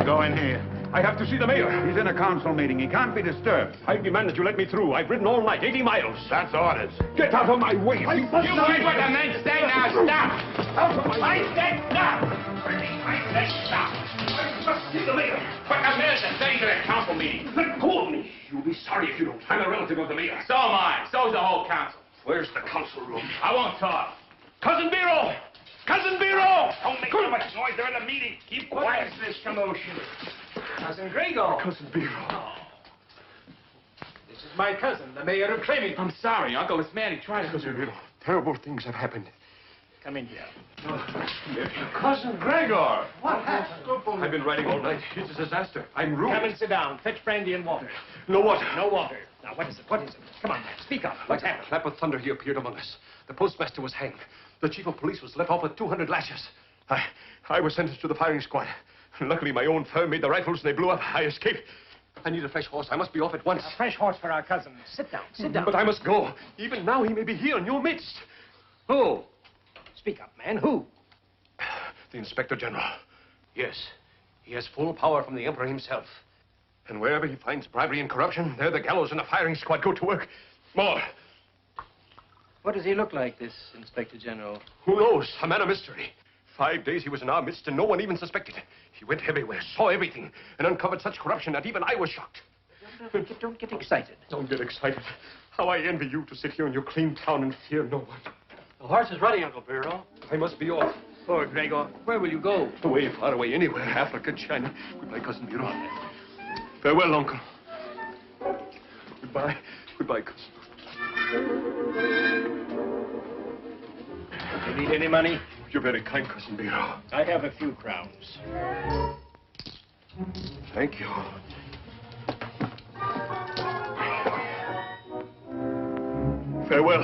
Go in here. I have to see the mayor. He's in a council meeting. He can't be disturbed. I demand that you let me through. I've ridden all night, 80 miles. That's orders. Get out of my way. You heard what the men say now. Stop. Out of my I said stop. I said stop. I must see the mayor. But the mayor's saying to the council meeting. Let go of me. You'll be sorry if you don't. I'm a relative of the mayor. So am I. So's the whole council. Where's the council room? I won't talk. Cousin Biro! Cousin Biro! Don't make so much noise. They're in a meeting. Keep quiet. What is this commotion? Cousin Gregor. Cousin Biro. Oh. This is my cousin, the mayor of Clemmy. I'm sorry, Uncle. It's Manny. Try to... Cousin Biro, terrible things have happened. Come in here. Cousin Gregor! What happened? I've been riding all night. It's a disaster. I'm ruined. Come and sit down. Fetch brandy and water. No water. No water. Now, what is it? What is it? Come on, man. Speak up. What's happened? A clap of thunder, he appeared among us. The postmaster was hanged. The chief of police was let off with 200 lashes. I was sentenced to the firing squad. Luckily, my own firm made the rifles and they blew up. I escaped. I need a fresh horse. I must be off at once. A fresh horse for our cousin. Sit down. Sit down. But I must go. Even now, he may be here in your midst. Who? Speak up, man. Who? The Inspector General. Yes. He has full power from the Emperor himself. And wherever he finds bribery and corruption, there the gallows and the firing squad go to work. More. What does he look like, this Inspector General? Who knows? A man of mystery. 5 days he was in our midst and no one even suspected. He went everywhere, saw everything, and uncovered such corruption that even I was shocked. Don't get excited. Don't get excited. How I envy you to sit here in your clean town and fear no one. The horse is ready, Uncle Biro. I must be off. Poor Gregor. Where will you go? Away, far away, anywhere. Africa, China. Goodbye, Cousin Biro. Farewell, Uncle. Goodbye. Goodbye, cousin. You need any money? You're very kind, Cousin Biro. I have a few crowns. Thank you. Farewell.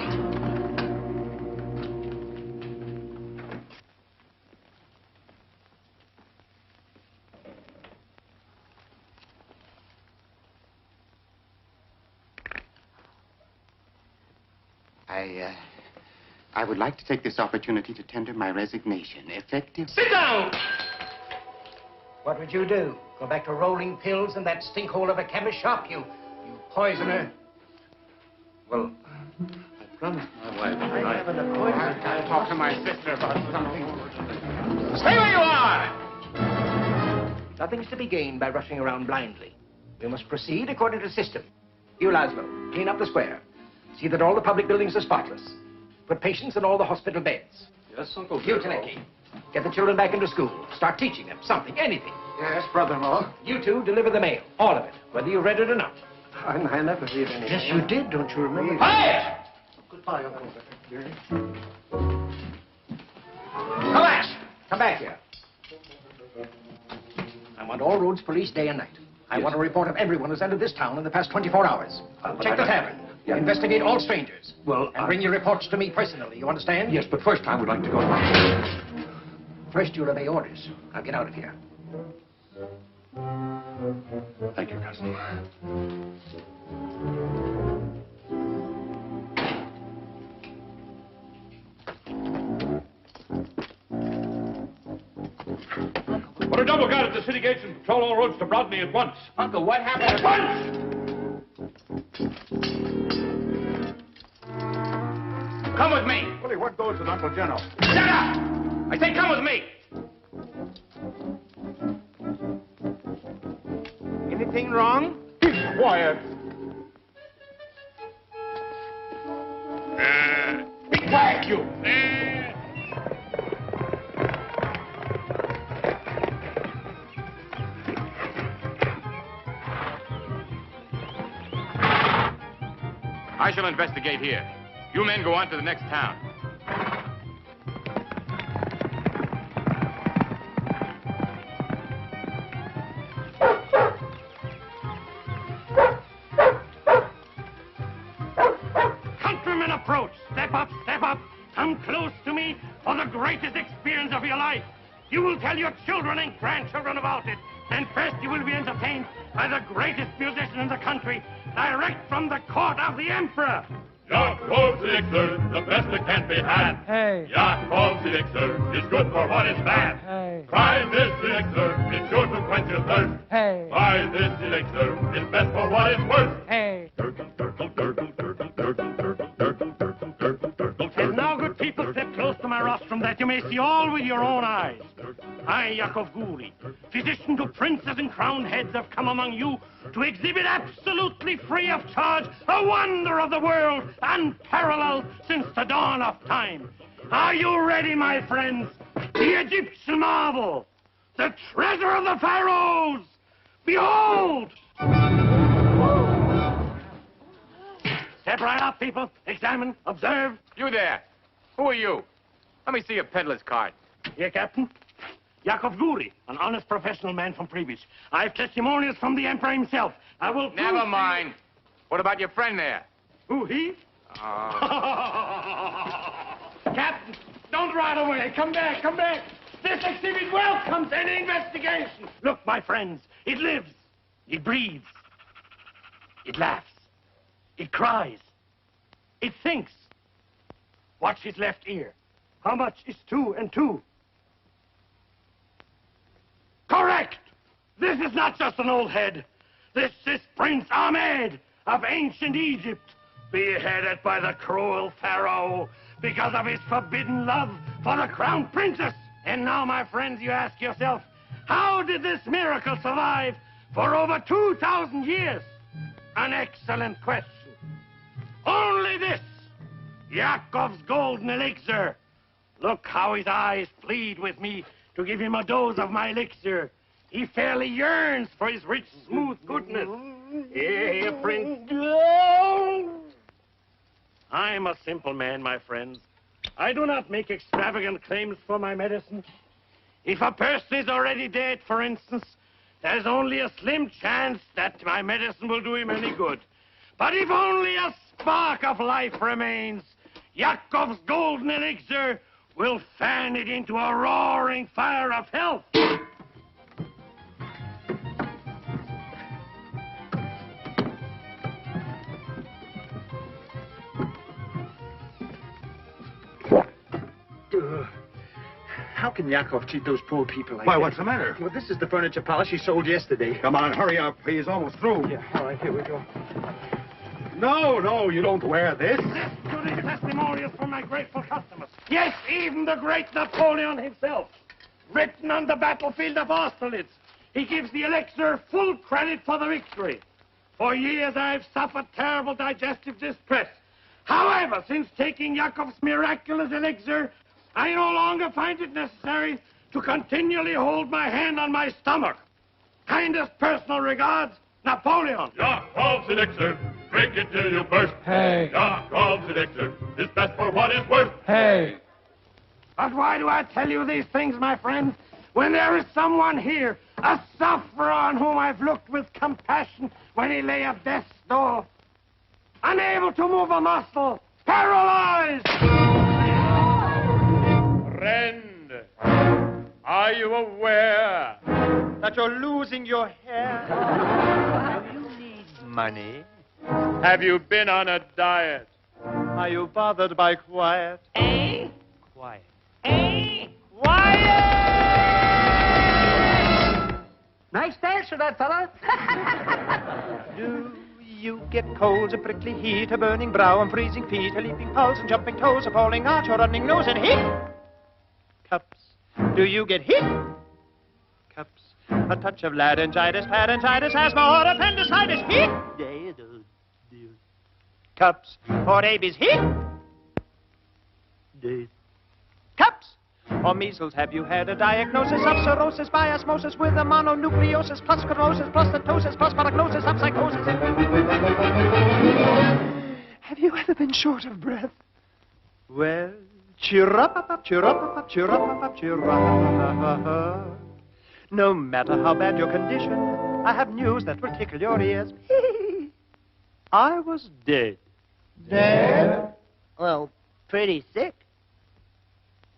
I would like to take this opportunity to tender my resignation, effective... Sit down! What would you do? Go back to rolling pills in that stinkhole of a chemist shop, you poisoner? Well, I promised my wife. I haven't a poison. I'll talk to my sister about something. Stay where you are! Nothing's to be gained by rushing around blindly. We must proceed according to system. You, Laszlo, clean up the square. See that all the public buildings are spotless. Put patients in all the hospital beds. Yes, Uncle You, Biro. Taneki, get the children back into school. Start teaching them something, anything. Yes, brother-in-law. You two deliver the mail, all of it, whether you read it or not. I never read anything. Yes, you did, don't you remember? Quiet! Goodbye, Uncle. Come come back here. I want all roads policed day and night. I want a report of everyone who's entered this town in the past 24 hours. Check the tavern. Yeah. Investigate all strangers. Well, and bring your reports to me personally, you understand? Yes, but first I would like to go. First, you'll obey orders. I'll get out of here. Thank you, cousin. Put a double guard at the city gates and patrol all roads to Broadney at once. Uncle, what happened? At once! Come with me. Willie, what goes with Uncle General? Shut up! I say come with me. Anything wrong? Quiet. Be quiet, you. I shall investigate here. You men go on to the next town. Countrymen approach. Step up, step up. Come close to me for the greatest experience of your life. You will tell your children and grandchildren about it. And first you will be entertained by the greatest musician in the country, direct from the court of the Emperor. Jacob's elixir, the best that can be had. Hey. Jacob's elixir is good for what is bad. Hey. Try this elixir, it's sure to quench your thirst. Hey. Try this elixir, it's best for what it's worth. Hey. And now, good people, step close to my rostrum that you may see all with your own eyes. I, Yakov Guri, physician to princes and crowned heads, have come among you to exhibit absolutely free of charge a wonder of the world, unparalleled since the dawn of time. Are you ready, my friends? The Egyptian marvel, the treasure of the pharaohs. Behold! Step right up, people. Examine, observe. You there. Who are you? Let me see your peddler's card. Here, Captain. Yakov Guri, an honest professional man from Privich. I have testimonials from the Emperor himself. I will... Never mind. What about your friend there? Who, he? Oh. Captain, don't ride away. Come back, come back. This exhibit welcomes any investigation. Look, my friends, it lives. It breathes. It laughs. It cries. It thinks. Watch his left ear. How much is 2 and 2? Correct! This is not just an old head. This is Prince Ahmed of ancient Egypt, beheaded by the cruel pharaoh because of his forbidden love for the crown princess. And now, my friends, you ask yourself, how did this miracle survive for over 2,000 years? An excellent question. Only this, Yakov's golden elixir. Look how his eyes plead with me to give him a dose of my elixir. He fairly yearns for his rich, smooth goodness. Here, Prince. I'm a simple man, my friends. I do not make extravagant claims for my medicine. If a person is already dead, for instance, there's only a slim chance that my medicine will do him any good. But if only a spark of life remains, Yakov's golden elixir will fan it into a roaring fire of health. How can Yakov cheat those poor people like Why, that? what's the matter? Well, this is the furniture palace he sold yesterday. Come on, hurry up. He's almost through. Yeah, all right, here we go. No, you don't wear this. This to the testimonials from my grateful customers. Yes, even the great Napoleon himself. Written on the battlefield of Austerlitz, he gives the elixir full credit for the victory. For years I've suffered terrible digestive distress. However, since taking Yakov's miraculous elixir, I no longer find it necessary to continually hold my hand on my stomach. Kindest personal regards, Napoleon. Yakov's elixir, drink it till you burst. Hey. Yakov's elixir is best for what it's worth. Hey. But why do I tell you these things, my friend, when there is someone here, a sufferer on whom I've looked with compassion when he lay at death's door, unable to move a muscle, paralyzed? Friend, are you aware that you're losing your hair? Do you need money? have you been on a diet? Are you bothered by quiet? Quiet. Nice dance for that fella. Do you get colds, a prickly heat, a burning brow, and freezing feet, a leaping pulse, and jumping toes, a falling arch, a running nose, and hiccups? Do you get hiccups? A touch of laryngitis, pharyngitis, asthma, or appendicitis, hiccups? Or rabies, hiccups? Or measles, have you had a diagnosis of cirrhosis by osmosis with a mononucleosis plus sclerosis plus ptosis plus paragnosis of psychosis? Have you ever been short of breath? Well, cheer up, cheer up, cheer up, cheer up. No matter how bad your condition, I have news that will tickle your ears. I was dead. Dead? Well, pretty sick.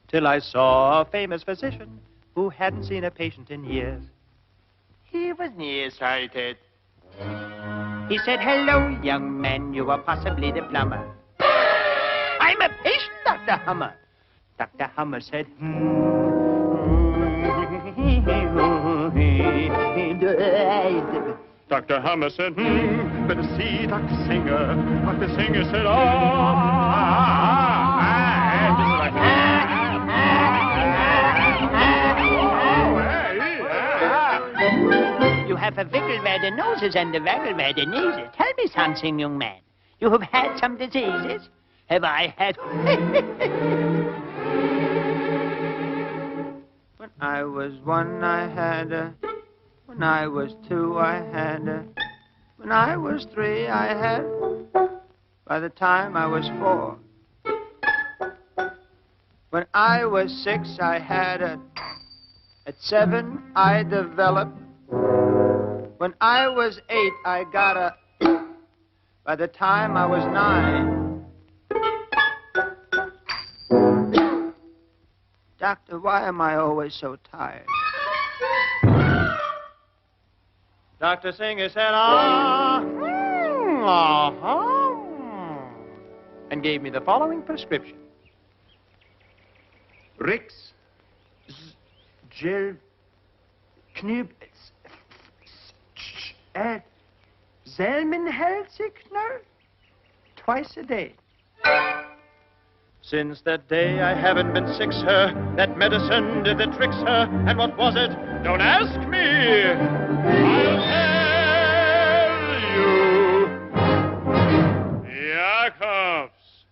Till I saw a famous physician who hadn't seen a patient in years. He was nearsighted. He said, "Hello, young man, you are possibly the plumber." Dr. Hummer. Dr. Hummer said, Dr. Hummer said, better see Dr. Singer. Dr. Singer said, You have a wiggle where the nose is and a waggle where the knees is. Tell me something, young man. You have had some diseases? Have I had... When I was one, I had a... When I was two, I had a... When I was three, I had... By the time I was four. When I was six, I had a... At 7, I developed. When I was 8, I got a... By the time I was 9... Doctor, why am I always so tired? Dr. Singer said, and gave me the following prescription. Rix, Gel, Knüb, Selmenhelsigner, twice a day. Since that day I haven't been sick, sir. That medicine did the trick, sir. And what was it? Don't ask me. I'll tell you. Jacobs,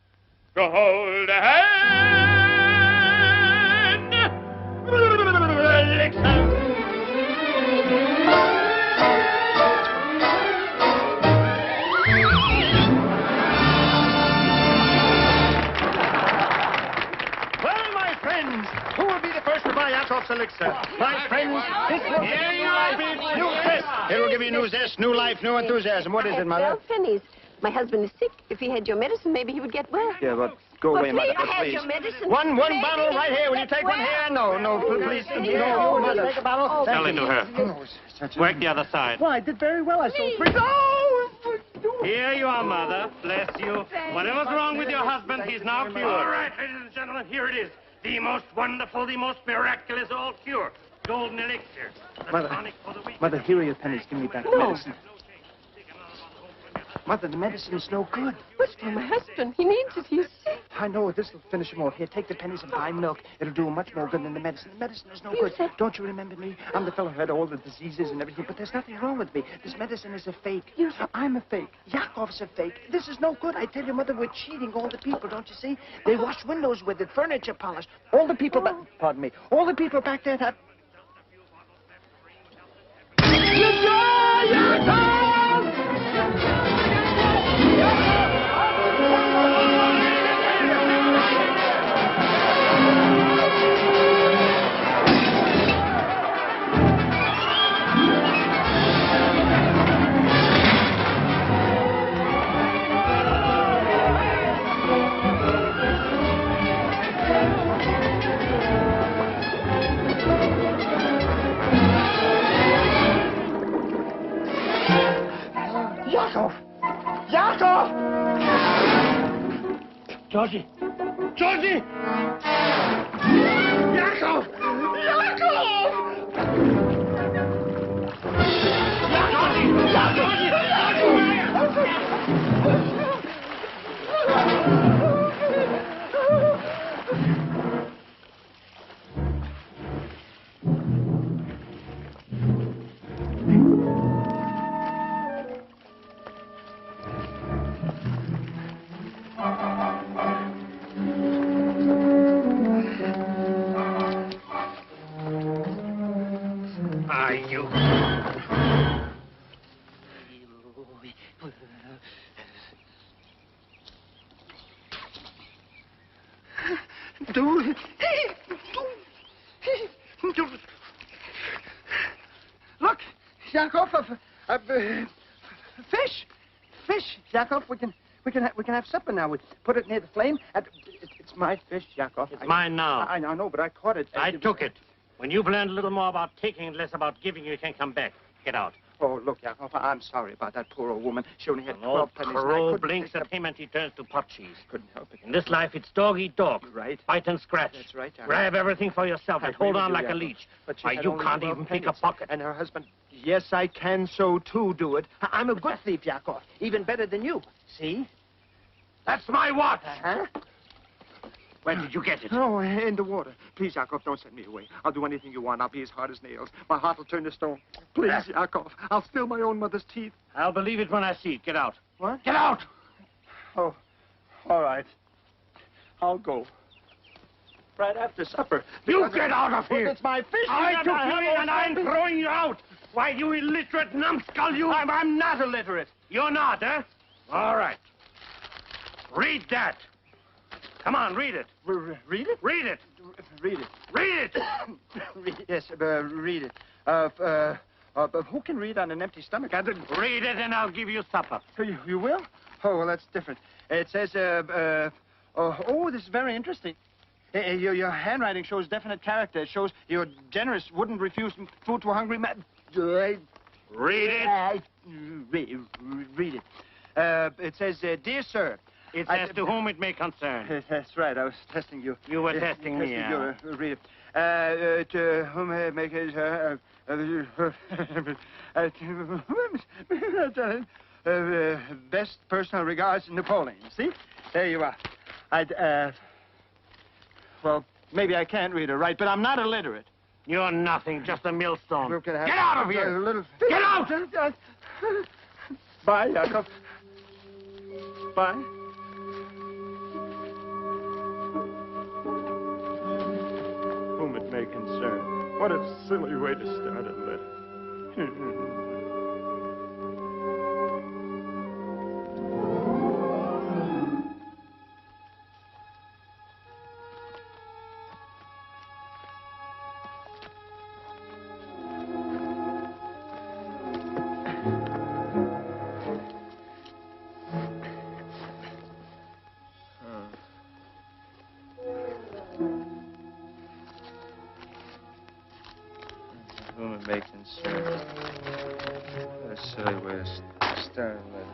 go hold a hand. Elixir. who will be the first to buy Yakov's elixir? My friends, this will give you life, new zest. It will give you new zest, new life, new enthusiasm. What is it, Mother? 12 pennies. My husband is sick. If he had your medicine, maybe he would get well. Yeah, but go away, Mother. Please, I had Please. your medicine. One bottle right here. Will you take one here? No, please. No, Mother. Take a bottle. Tell it to her. Work the other side. Well, I did very well. I sold 3. Here you are, Mother. Bless you. Whatever's wrong with your husband, he's now cured. All right, ladies and gentlemen, here it is. The most wonderful, the most miraculous all cure. Golden elixir. The tonic for the weak. Mother, here are your pennies. Give me back the medicine. Mother, the medicine is no good. But for my husband, he needs it. He's sick. I know. This will finish him off. Here, take the pennies and buy milk. It'll do him much more good than the medicine. The medicine is no good. Don't you remember me? I'm the fellow who had all the diseases and everything, but there's nothing wrong with me. This medicine is a fake. I'm a fake. Yakov's a fake. This is no good. I tell you, Mother, we're cheating all the people, don't you see? They wash windows with it, furniture polish. All the people back... Pardon me. All the people back there that... Yakov! Georgie! Georgie! Yakov! Yakov! Look, Yakov, fish, Yakov. We can have supper now. We put it near the flame. It's my fish, Yakov. It's mine now. I know, but I caught it. I took it. When you've learned a little more about taking and less about giving, you can come back. Get out. Oh, look, Yakov, I'm sorry about that poor old woman. She only had An 12 old pennies. crow blinks at him and he turns to pot cheese. Couldn't help it. In this life, it's dog eat dog. Right. Bite and scratch. That's right, Yakov. Grab everything for yourself and hold on like a leech. But she Why, had you only can't 12 even pick a pennies. pocket. And her husband... Yes, I can so, too, do it. I'm a good thief, Yakov. Even better than you. See? That's my watch. Huh? Where did you get it? Oh, in the water. Please, Yakov, don't send me away. I'll do anything you want. I'll be as hard as nails. My heart will turn to stone. Please, Yakov. I'll steal my own mother's teeth. I'll believe it when I see it. Get out. What? Get out! Oh, all right. I'll go. Right after supper. You get out of here! It's my fish. I took you in and I'm throwing you out! Why, you illiterate numbskull, you... I'm not illiterate. You're not, eh? All right. Read that. Come on, read it. Read it? Read it. Read it. Read it! Yes, read it. Who can read on an empty stomach? I didn't... Read it and I'll give you supper. You will? Oh, well, that's different. It says, oh, this is very interesting. Your handwriting shows definite character. It shows you're generous, wouldn't refuse food to a hungry man. Read it. Read it. It says, dear sir. It says to whom it may concern. That's right. I was testing you. You were testing me, you. Read it. To whom it may concern. Best personal regards, Napoleon. See? There you are. Well, maybe I can't read or write, but I'm not illiterate. You're nothing, just a millstone. Get out of here! Get out! Bye, Yakov. Bye. Whom it may concern. What a silly way to start a letter. Whom it may concern. What a silly way to start a letter.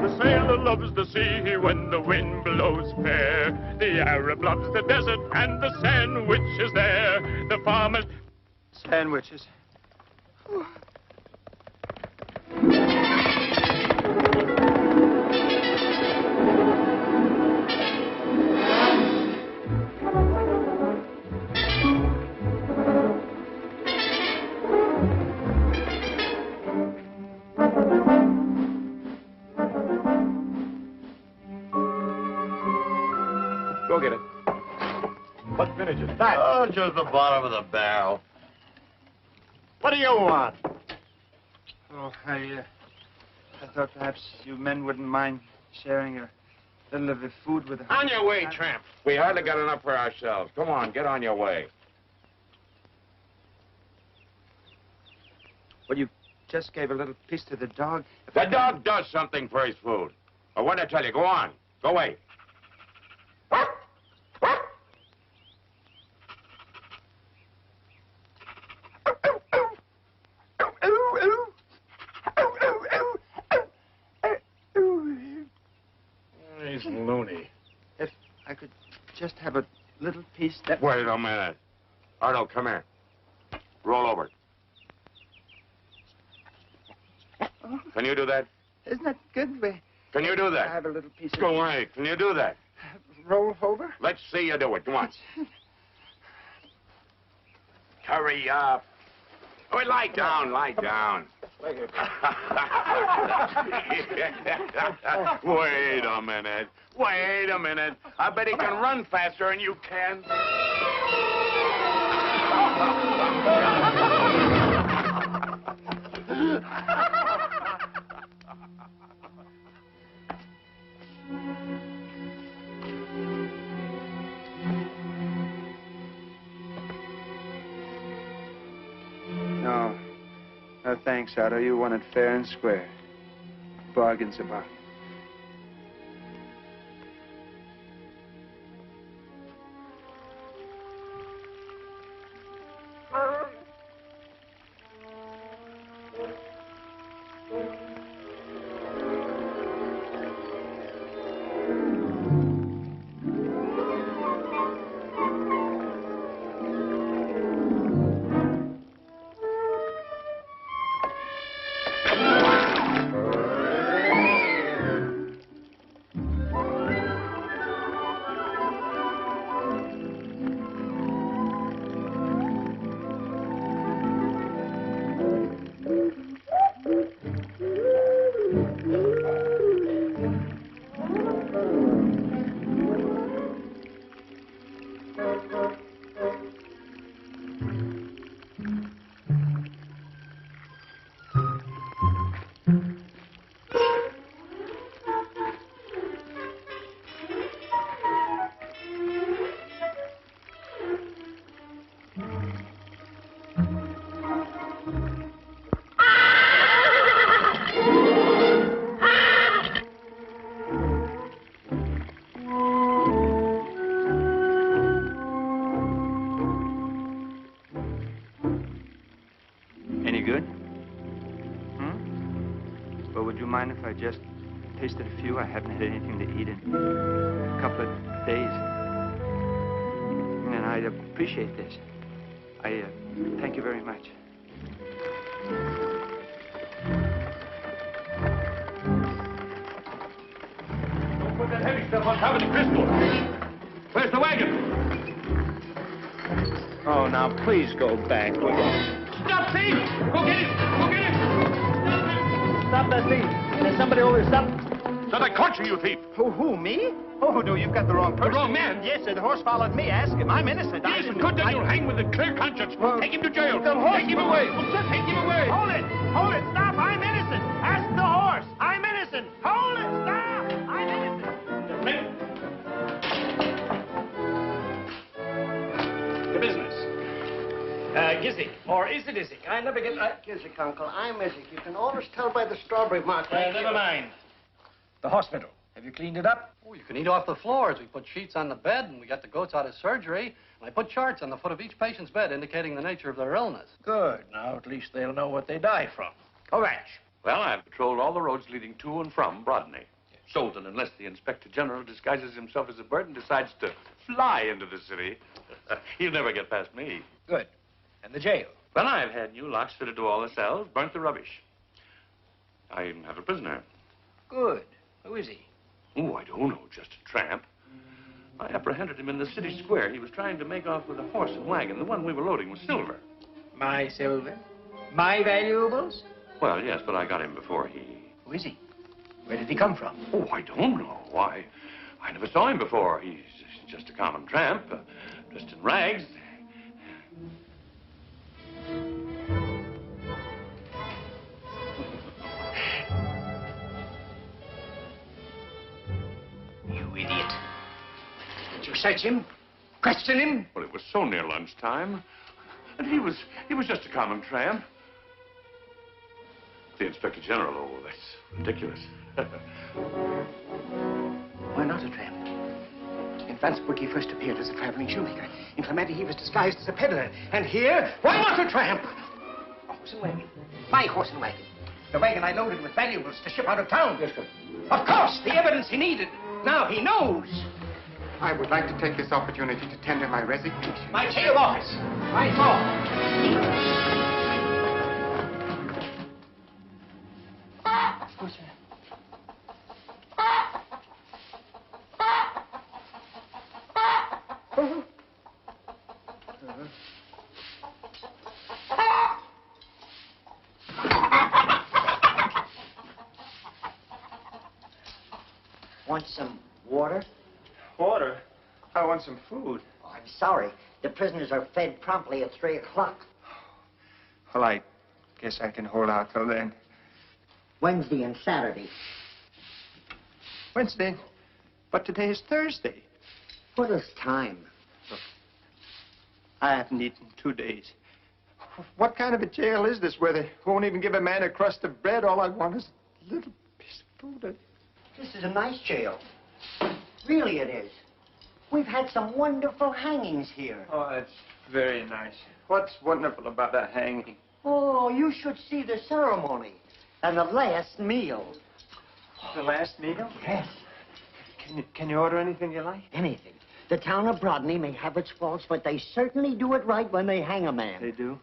The sailor loves the sea when the wind blows fair. The Arab loves the desert and the sandwich is there. The farmer's... Sandwiches. Go get it. What vintage is that? Oh, just the bottom of the barrel. What do you want? Oh, I thought perhaps you men wouldn't mind sharing a little of the food with us. On your way, tramp. We hardly got enough for ourselves. Come on, get on your way. Well, you just gave a little piece to the dog. The dog does something for his food. Or what did I tell you? Go on. Go away. He's loony. If I could just have a little piece that... Wait a minute. Arnold, come here. Roll over. Oh, Can you do that? isn't that good? Can you do I that? have a little piece of... Go away. Can you do that? Roll over? Let's see you do it. Come on. Hurry up. Oh, lie down, lie down. Wait a minute. Wait a minute. I bet he can run faster than you can. No, thanks, Otto. You won it fair and square. Bargain's a bargain. Mind if I just tasted a few? I haven't had anything to eat in a couple of days. And I'd appreciate this. I thank you very much. Don't put that heavy stuff on top of the crystal. Where's the wagon? Oh, now, please go back. Stop, thief! Go get him! Go get him! Stop that thief. There's somebody over there. Stop. Said I caught you, you thief. Who, me? Oh, no, you've got the wrong person. The wrong man? Yes, sir, the horse followed me. Ask him. I'm innocent. He isn't good, then you'll hang with a clear conscience. Take him to jail. The horse... Take him away. Take him away. Hold it. Hold it. Stop. I'm innocent. Ask the horse. I'm innocent. Hold it. Stop. I'm innocent. The business. Gizzy. Or is it Izzy? I never get... Gizzick, Uncle. I'm Izzy. You can always tell by the strawberry mark. Never mind. The hospital. Have you cleaned it up? Oh, you can eat off the floors. We put sheets on the bed, and we got the goats out of surgery. And I put charts on the foot of each patient's bed indicating the nature of their illness. Good. Now, at least they'll know what they die from. All right. Well, I've patrolled all the roads leading to and from Brodney. Sultan, unless the Inspector General disguises himself as a bird and decides to fly into the city, he'll never get past me. Good. And the jail? Well, I've had new locks fitted to all the cells, burnt the rubbish. I even have a prisoner. Good. Who is he? Oh, I don't know, just a tramp. I apprehended him in the city square. He was trying to make off with a horse and wagon. The one we were loading was silver. My silver? My valuables? Well, yes, but I got him before he... Who is he? Where did he come from? Oh, I don't know. Why, I never saw him before. He's just a common tramp, dressed in rags. You idiot. Did you search him? Question him? Well, it was so near lunchtime. And he was just a common tramp. The Inspector General, oh, that's ridiculous. Why not a tramp? In Francisburg, he first appeared as a traveling shoemaker. In Clementi, he was disguised as a peddler. And here, why not a tramp? A horse and wagon. My horse and wagon. The wagon I loaded with valuables to ship out of town. Yes, sir. Of course, the evidence he needed. Now he knows. I would like to take this opportunity to tender my resignation. My jail office. My fault. Who's that? want some water? Water? I want some food. Oh, I'm sorry. The prisoners are fed promptly at 3 o'clock. Well, I guess I can hold out till then. Wednesday and Saturday. Wednesday? But today is Thursday. What is time? I haven't eaten 2 days. What kind of a jail is this where they won't even give a man a crust of bread? All I want is a little piece of food. This is a nice jail. Really it is. We've had some wonderful hangings here. Oh, that's very nice. What's wonderful about that hanging? Oh, you should see the ceremony and the last meal. The last meal? Yes. Can you order anything you like? Anything. The town of Brodney may have its faults, but they certainly do it right when they hang a man. They do?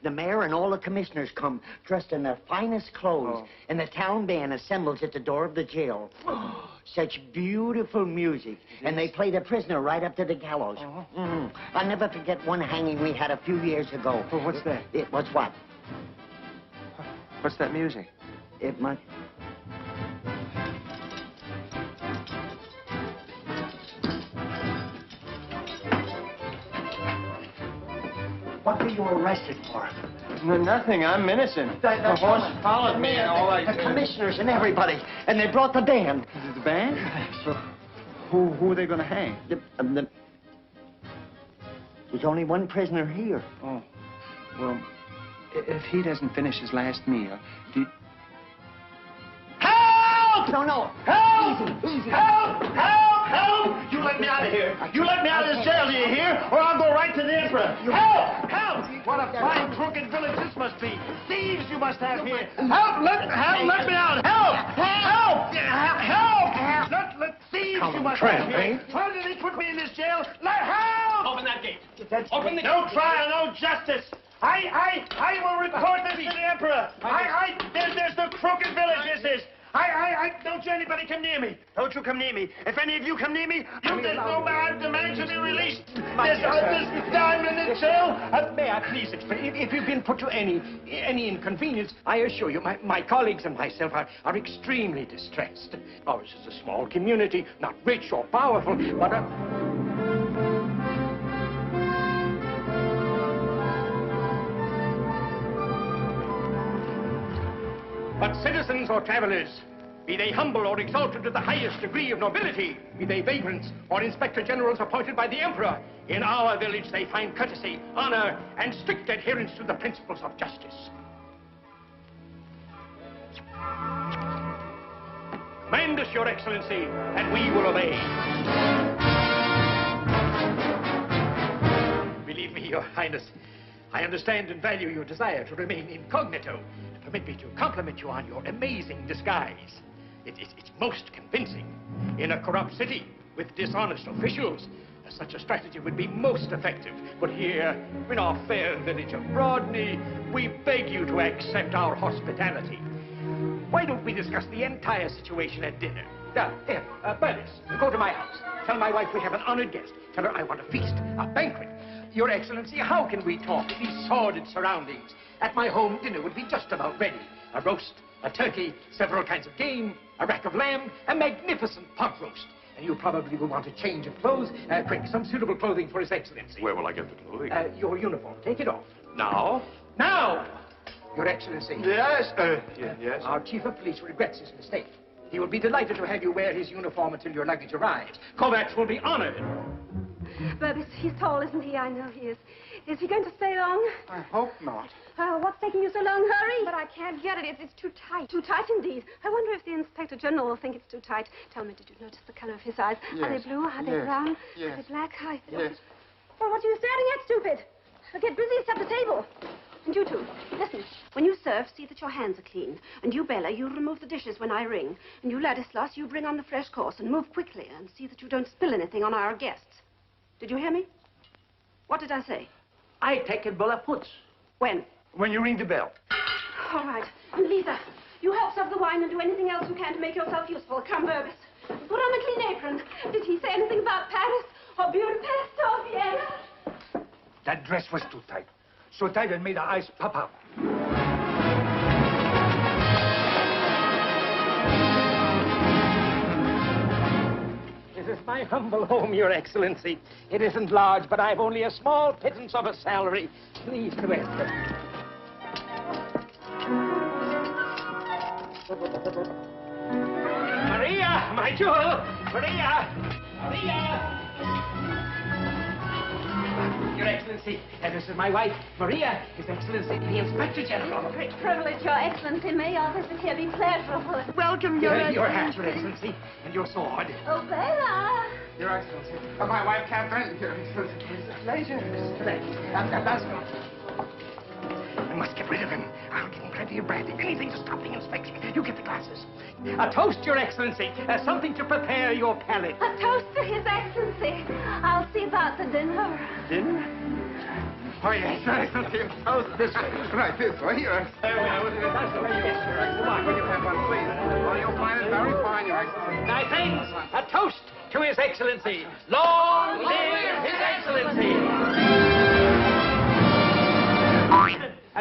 The mayor and all the commissioners come dressed in their finest clothes, and the town band assembles at the door of the jail. Such beautiful music, and they play the prisoner right up to the gallows. I'll never forget one hanging we had a few years ago. Well, what's that? It was what? What's that music? It might... What were you arrested for? No, nothing. I'm innocent. The horse followed me and all the commissioners and everybody. And they brought the band. The band? So, who are they going to hang? There's only one prisoner here. Oh. Well, if he doesn't finish his last meal, do you... Help! No. Help! Easy. Help! Help! Help! You let me out of here. You let me out of this jail, do you hear? Or I'll go right to the emperor. Help! Help! What a fine, crooked village this must be. Thieves you must have here. Help! Let me out. Help! Help! Let thieves you must have here. Why did they put me in this jail? Help! Open that gate. Open the gate. No trial, no justice. I will report this to the emperor. There's the crooked village, this is. Don't you anybody come near me. Don't you come near me. If any of you come near me, there's no man demand to be released. There's diamond in jail. May I please explain? If you've been put to any inconvenience, I assure you, my colleagues and myself are extremely distressed. Ours is a small community, not rich or powerful, but But citizens or travelers, be they humble or exalted to the highest degree of nobility, be they vagrants or inspector generals appointed by the emperor, in our village they find courtesy, honor, and strict adherence to the principles of justice. Command us, Your Excellency, and we will obey. Believe me, Your Highness, I understand and value your desire to remain incognito. Permit me to compliment you on your amazing disguise. It's most convincing. In a corrupt city with dishonest officials, such a strategy would be most effective. But here, in our fair village of Brodney, we beg you to accept our hospitality. Why don't we discuss the entire situation at dinner? Here, Bernice, go to my house. Tell my wife we have an honored guest. Tell her I want a feast, a banquet. Your Excellency, how can we talk in these sordid surroundings? At my home, dinner would be just about ready. A roast, a turkey, several kinds of game, a rack of lamb, a magnificent pot roast. And you probably will want a change of clothes. Quick, some suitable clothing for His Excellency. Where will I get the clothing? Your uniform. Take it off. Now? Now! Your Excellency. Yes, yes. Our chief of police regrets his mistake. He will be delighted to have you wear his uniform until your luggage arrives. Kovacs will be honored. Burbis, he's tall, isn't he? I know he is. Is he going to stay long? I hope not. What's taking you so long? Hurry! But I can't get it. It's too tight. Too tight indeed. I wonder if the Inspector General will think it's too tight. Tell me, did you notice the color of his eyes? Yes. Are they blue? Are they brown? Yes. Are they black? Yes. Well, what are you staring at, stupid? Get busy, set the table. And you two, listen. When you serve, see that your hands are clean. And you, Bella, you remove the dishes when I ring. And you, Ladislas, you bring on the fresh course and move quickly and see that you don't spill anything on our guests. Did you hear me? What did I say? I take it Bella puts. When? When you ring the bell. All right. And Lisa, you help serve the wine and do anything else you can to make yourself useful. Come, Burbis. Put on a clean apron. Did he say anything about Paris or Budapest or Vienna? That dress was too tight. So tight it made her eyes pop out. This is my humble home, Your Excellency. It isn't large, but I've only a small pittance of a salary. Please to enter. Maria, my jewel! Maria! Maria! Your Excellency, this is my wife, Maria, His Excellency, the Inspector General. Great privilege, Your Excellency. May our visit here be pleasurable. Welcome, Your hat, Your Excellency, and your sword. Oh, Bela! Your Excellency. My wife, Catherine. Your Excellency. Pleasure. Let's go. I must get rid of him. I'll give him plenty of brandy. Anything to stop the inspection. You get the glasses. A toast, Your Excellency. Something to prepare your palate. A toast to His Excellency. I'll see about the dinner. Dinner? Oh, yes, Your Excellency. Toast this way. Right, this way, Your Excellency. That's the way you get, Your Excellency. Come on, will you have one, please? Oh, you'll find it very fine, Your Excellency. Now, things, a toast to His Excellency. Long live His Excellency.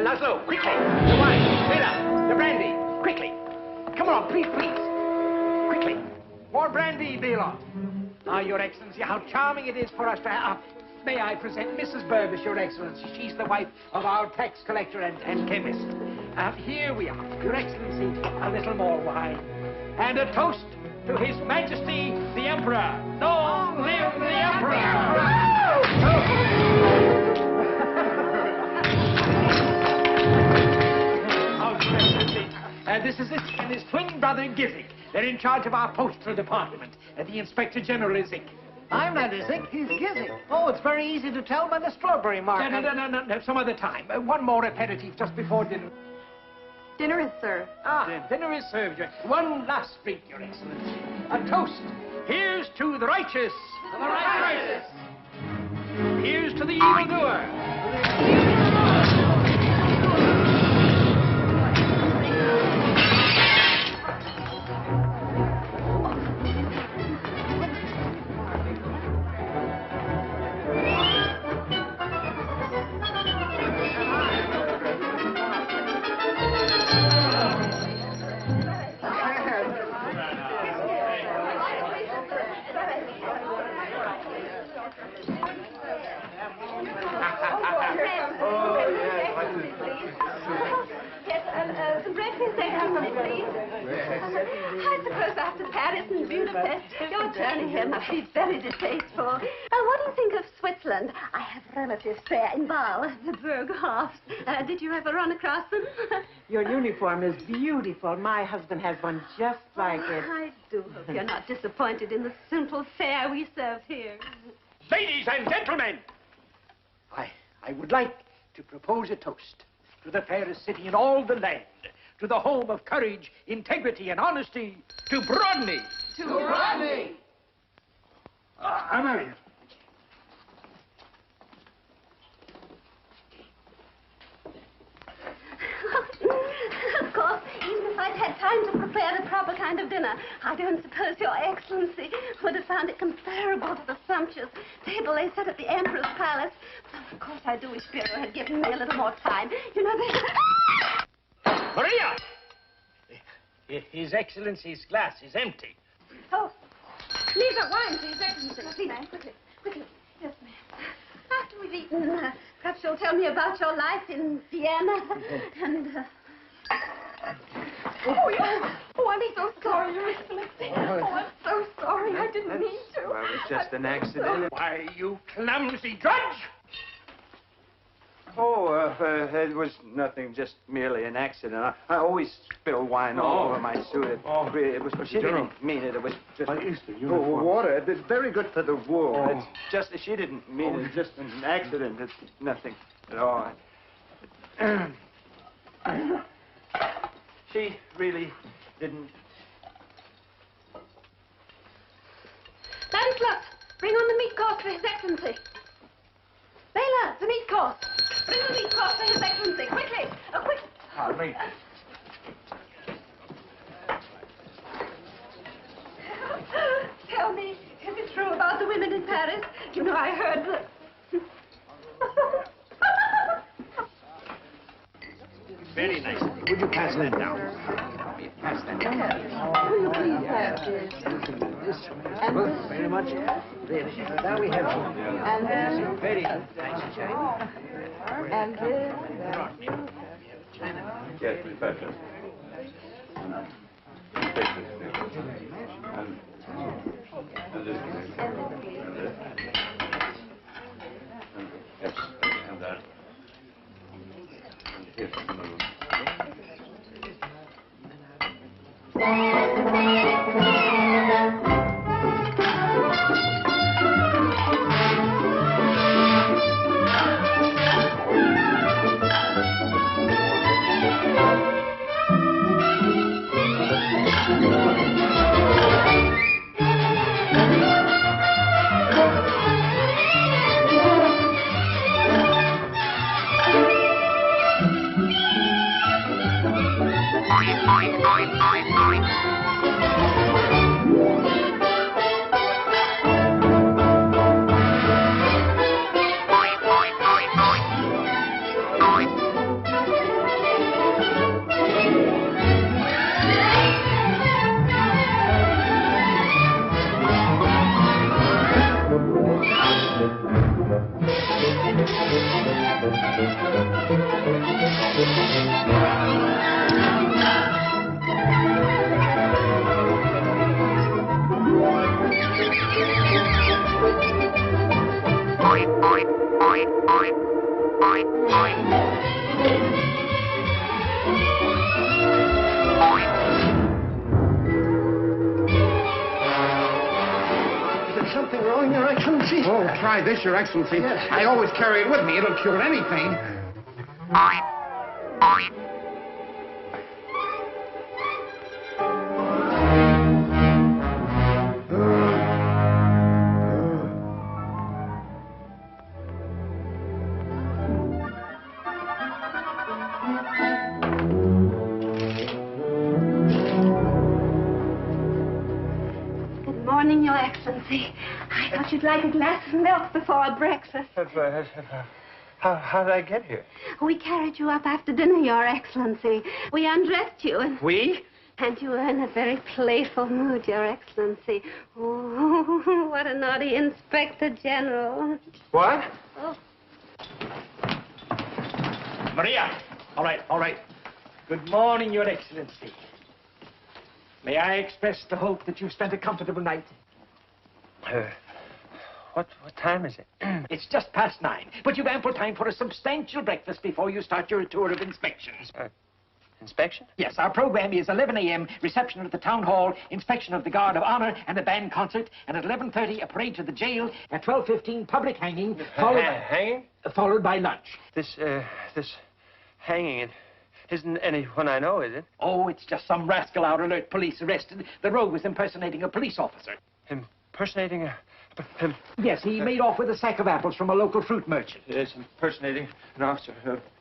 Laszlo, quickly. The wine, Bela, the brandy, quickly. Come on, please, please. Quickly. More brandy, Bela. Ah, Your Excellency, how charming it is for us to have... May I present Mrs. Burbis, Your Excellency. She's the wife of our tax collector and chemist. Here we are. Your Excellency, a little more wine. And a toast to His Majesty, the Emperor. Long live the Emperor! This is it, and his twin brother, Gizik. They're in charge of our postal department. The Inspector General is Zik. I'm not Zik, he's Gizik. Oh, it's very easy to tell by the strawberry mark. No, some other time. One more aperitif just before dinner. Dinner is served. Dinner is served. One last drink, Your Excellency. A toast. Here's to the righteous. The righteous. Here's to the evildoer. Some breakfast, Excellency, please. I suppose after Paris and Budapest, your journey here must be very distasteful. What do you think of Switzerland? I have relatives there in Basel, the Berghoffs. Did you ever run across them? Your uniform is beautiful. My husband has one just like it. I do hope you're not disappointed in the simple fare we serve here. Ladies and gentlemen, I would like to propose a toast to the fairest city in all the land, to the home of courage, integrity, and honesty, to Brodney. To Brodney! I'm out of here. Of course, even if I'd had time to prepare the proper kind of dinner, I don't suppose Your Excellency would have found it comparable to the sumptuous table they set at the Emperor's palace. Of course, I do wish Bureau had given me a little more time. You know, Maria! His Excellency's glass is empty. Oh, leave that wine to His Excellency. Please, ma'am, quickly, quickly. Yes, ma'am. After we've eaten, perhaps you'll tell me about your life in Vienna and... Oh, I'm so sorry, Your Excellency. Oh, I'm so sorry. I didn't mean to. Well, it was just an accident. Why, you clumsy drudge! Oh, it was nothing, just merely an accident. I always spill wine all over my suit. It was, she didn't mean it. It was just water. It's very good for the wool. It's just, she didn't mean it. It's just an accident. It's nothing at all. She really didn't. Stanislaus, bring on the meat course for His Excellency. Bela, the meat course. Bring the meat course for His Excellency. Quickly. Oh, quick. Hurry. Tell me, is it true about the women in Paris? You know, I heard that... Very nice. Would you pass that down? pass that. Will you please have this? And Well, this? very much. Now we have And this? very nice china. And this? Yes, Miss Thatcher. Take this, please. And this, please. And this. Yes, and that. And here's some of them. Something wrong, Your Excellency? Oh, try this, Your Excellency. Yes. I always carry it with me. It'll cure anything. Good morning, Your Excellency. I thought you'd like a glass of milk before breakfast. How did I get here? We carried you up after dinner, Your Excellency. We undressed you and... We? And you were in a very playful mood, Your Excellency. Oh, what a naughty Inspector General. What? Oh. Maria! All right. Good morning, Your Excellency. May I express the hope that you've spent a comfortable night? What time is it? It's just past 9, but you've ample time for a substantial breakfast before you start your tour of inspections. Inspection? Yes, our program is 11 a.m., reception at the town hall, inspection of the guard of honor and a band concert, and at 11:30, a parade to the jail, at 12:15, public hanging, followed by lunch. This hanging, it isn't anyone I know, is it? Oh, it's just some rascal out alert police arrested. The rogue was impersonating a police officer. Impersonating a... Yes, he made off with a sack of apples from a local fruit merchant. Yes, impersonating an officer.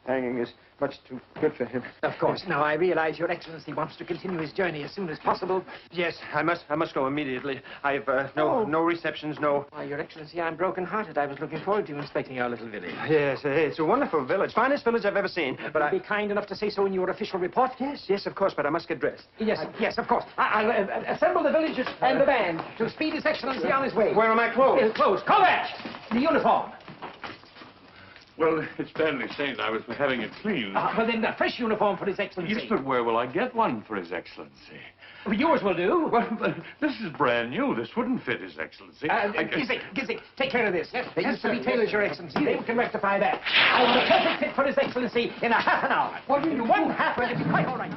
Hanging is much too good for him. Of course. Now, I realize Your Excellency wants to continue his journey as soon as possible. Yes, I must go immediately. I've no receptions, no... Why, Your Excellency, I'm broken-hearted. I was looking forward to inspecting our little village. Yes, it's a wonderful village. Finest village I've ever seen. But Be kind enough to say so in your official report? Yes, of course, but I must get dressed. Yes, of course. I'll assemble the villagers and the band to speed His Excellency on his way. Where are my clothes? His clothes. Corvette! The uniform. Well, it's badly stained. I was having it cleaned. Well, then, a fresh uniform for His Excellency. Yes, but where will I get one for His Excellency? Well, yours will do. Well, this is brand new. This wouldn't fit His Excellency. Gizik, take care of this. They used to be tailors, Your Excellency. They can rectify that. I want a perfect fit for His Excellency in a half an hour. Well, you one half, it'll be quite all right.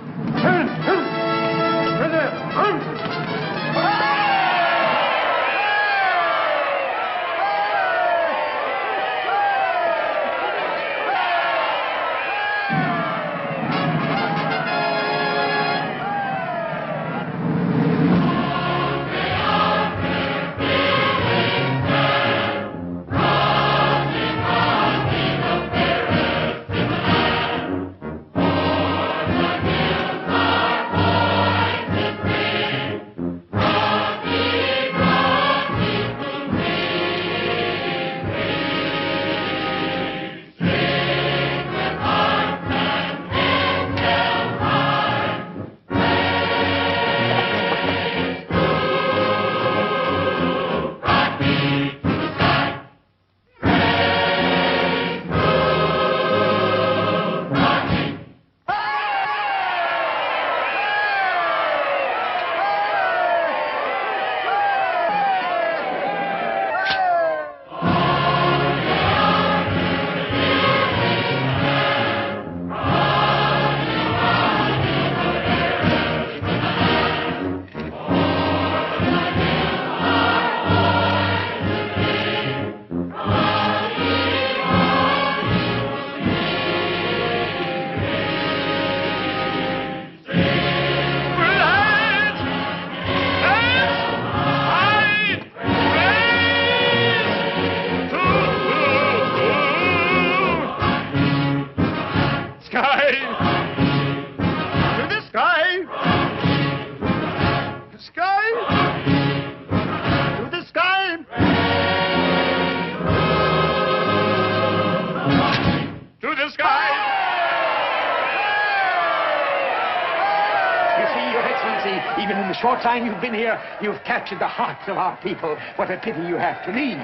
Even in the short time you've been here, you've captured the hearts of our people. What a pity you have to leave.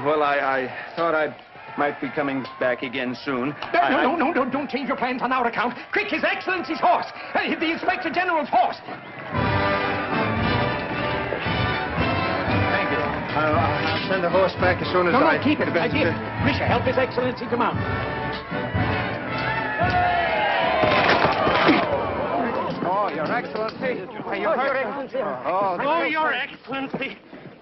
Well, I thought I might be coming back again soon. No, don't change your plans on our account. Quick, His Excellency's horse. The Inspector General's horse. Thank you. I'll send the horse back as soon as No, keep it. Grisha, help His Excellency to mount. Oh, Your Excellency. Your Excellency. Oh, Your Excellency.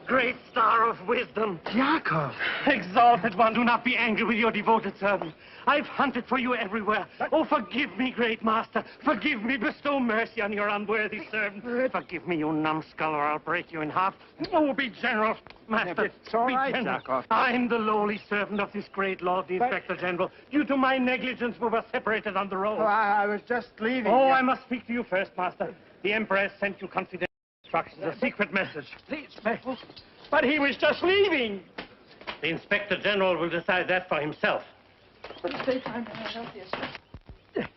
Great star of wisdom. Yakov. Exalted one, do not be angry with your devoted servant. I've hunted for you everywhere. Oh, forgive me, great master. Forgive me. Bestow mercy on your unworthy servant. Forgive me, you numbskull, or I'll break you in half. Oh, be generous, master. It's all right, generous. Yakov. I'm the lowly servant of this great lord, the Inspector General. Due to my negligence, we were separated on the road. Oh, I was just leaving. Oh, I must speak to you first, master. The Emperor has sent you confidential instructions, a secret message. Please, But he was just leaving. The Inspector General will decide that for himself. But stay fine, can I help you, sir?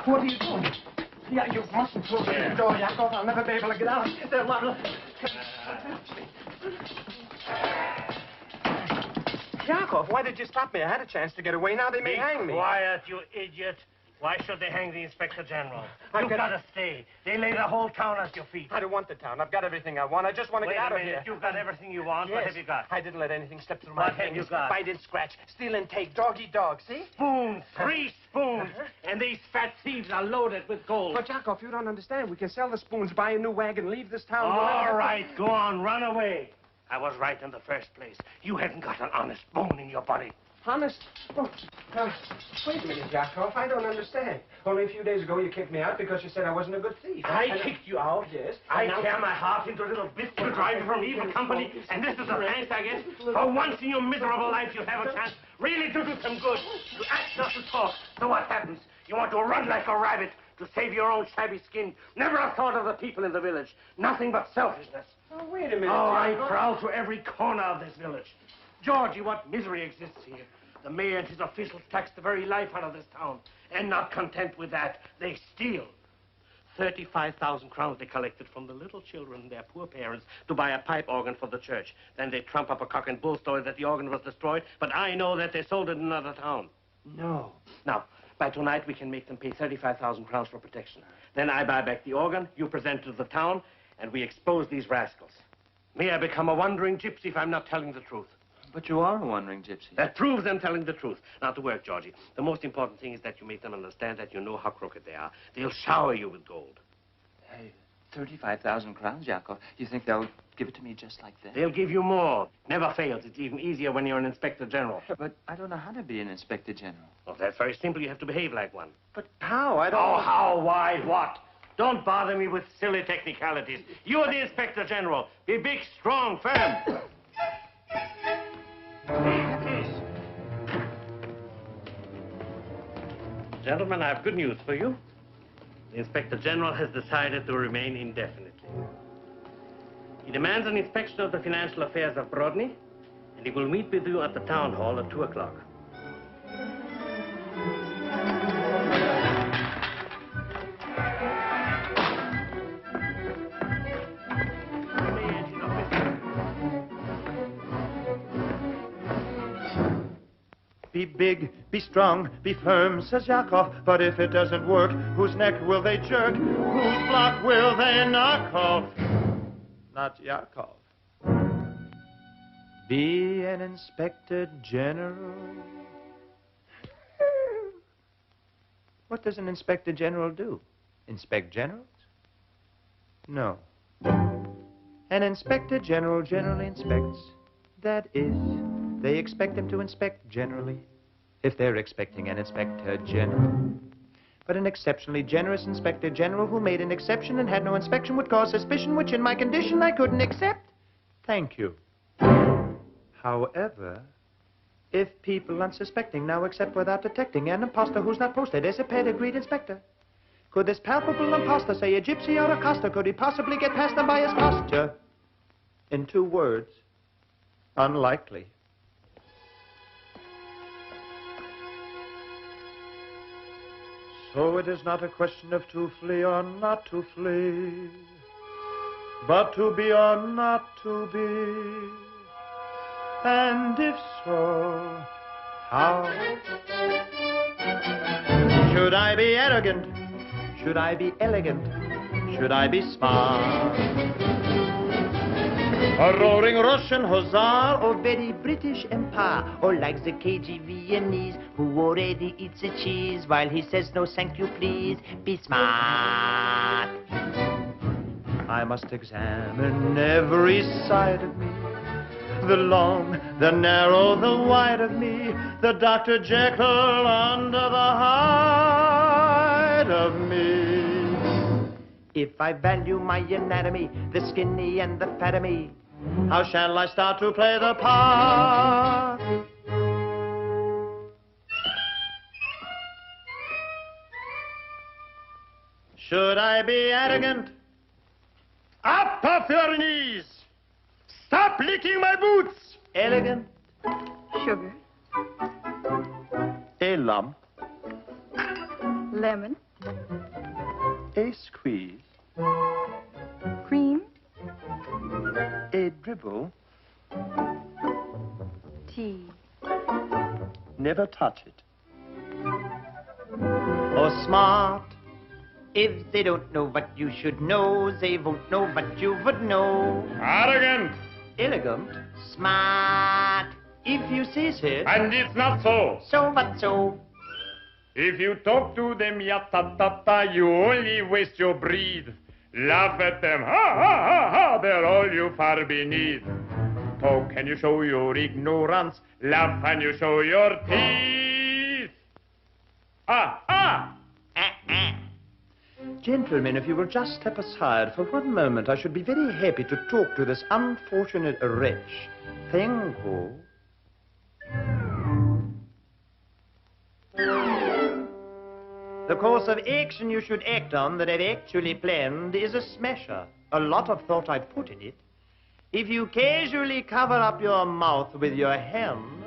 What are you doing? Yeah, you mustn't close the door, Yakov. I'll never be able to get out. They're liable. Yakov, why did you stop me? I had a chance to get away. Now they may hang me. Quiet, you idiot. Why should they hang the Inspector General? You've got to stay. They lay the whole town at your feet. I don't want the town. I've got everything I want. I just want to get out of here. You've got everything you want. Yes. What have you got? I didn't let anything slip through my What have you fingers. got? Bite and scratch. Steal and take. Dog eat dog. See? Spoons. 3 spoons. And these fat thieves are loaded with gold. But, Yakov, you don't understand. We can sell the spoons, buy a new wagon, leave this town. All right, go on. Run away. I was right in the first place. You haven't got an honest bone in your body. Honest? Oh, wait a minute, Yakov. I don't understand. Only a few days ago you kicked me out because you said I wasn't a good thief. I kicked you out? Yes. I tear my heart into little bits to drive you from evil company, and this is a chance, I guess. For once in your miserable life, you have a chance really to do some good. To act, not to talk. So what happens? You want to run like a rabbit to save your own shabby skin. Never a thought of the people in the village. Nothing but selfishness. Oh, wait a minute. Oh, I Yakov. prowl to every corner of this village. Georgie, what misery exists here. The mayor and his officials tax the very life out of this town. And not content with that, they steal. 35,000 crowns they collected from the little children and their poor parents to buy a pipe organ for the church. Then they trump up a cock and bull story that the organ was destroyed, but I know that they sold it in another town. No. Now, by tonight, we can make them pay 35,000 crowns for protection. Then I buy back the organ, you present it to the town, and we expose these rascals. May I become a wandering gypsy if I'm not telling the truth. But you are a wandering gypsy. That proves I'm telling the truth. Now to work, Georgie. The most important thing is that you make them understand that you know how crooked they are. They'll shower you with gold. Hey, 35,000 crowns, Yakov. You think they'll give it to me just like that? They'll give you more. Never fails. It's even easier when you're an Inspector General. But I don't know how to be an Inspector General. Well, that's very simple. You have to behave like one. But how? I don't... Oh, how, why, what? Don't bother me with silly technicalities. You're the Inspector General. Be big, strong, firm. Gentlemen, I have good news for you. The Inspector General has decided to remain indefinitely. He demands an inspection of the financial affairs of Brodny, and he will meet with you at the town hall at 2 o'clock. Be big, be strong, be firm, says Yakov. But if it doesn't work, whose neck will they jerk? Whose block will they knock off? Not Yakov. Be an Inspector General. What does an Inspector General do? Inspect generals? No. An Inspector General generally inspects. That is, they expect him to inspect generally, if they're expecting an Inspector General. But an exceptionally generous Inspector General who made an exception and had no inspection would cause suspicion, which in my condition I couldn't accept. Thank you. However, if people unsuspecting now accept without detecting an imposter who's not posted as a pedigreed inspector, could this palpable imposter say a gypsy or a coster? Could he possibly get past them by his posture? In 2 words, unlikely. So it is not a question of to flee or not to flee, but to be or not to be. And if so, how? Should I be arrogant? Should I be elegant? Should I be smart? A roaring Russian hussar, or very British empire, or like the cagey Viennese who already eats the cheese while he says no thank you please. Be smart. I must examine every side of me, the long, the narrow, the wide of me, the Dr. Jekyll under the hide of me. If I value my anatomy, the skinny and the fat of me, how shall I start to play the part? Should I be arrogant? Up off your knees! Stop licking my boots! Elegant? Sugar. A lump. Lemon. A squeeze. Cream. A dribble. Tea. Never touch it. Or smart. If they don't know what you should know, they won't know what you would know. Arrogant. Elegant. Smart. If you say so. And it's not so. So but so. If you talk to them ya-ta-ta-ta, you only waste your breath. Laugh at them, ha-ha-ha-ha, they're all you far beneath. Talk and you show your ignorance, laugh and you show your teeth. Ah! Gentlemen, if you will just step aside for one moment, I should be very happy to talk to this unfortunate wretch. Thank you. The course of action you should act on that I've actually planned is a smasher. A lot of thought I've put in it. If you casually cover up your mouth with your hand,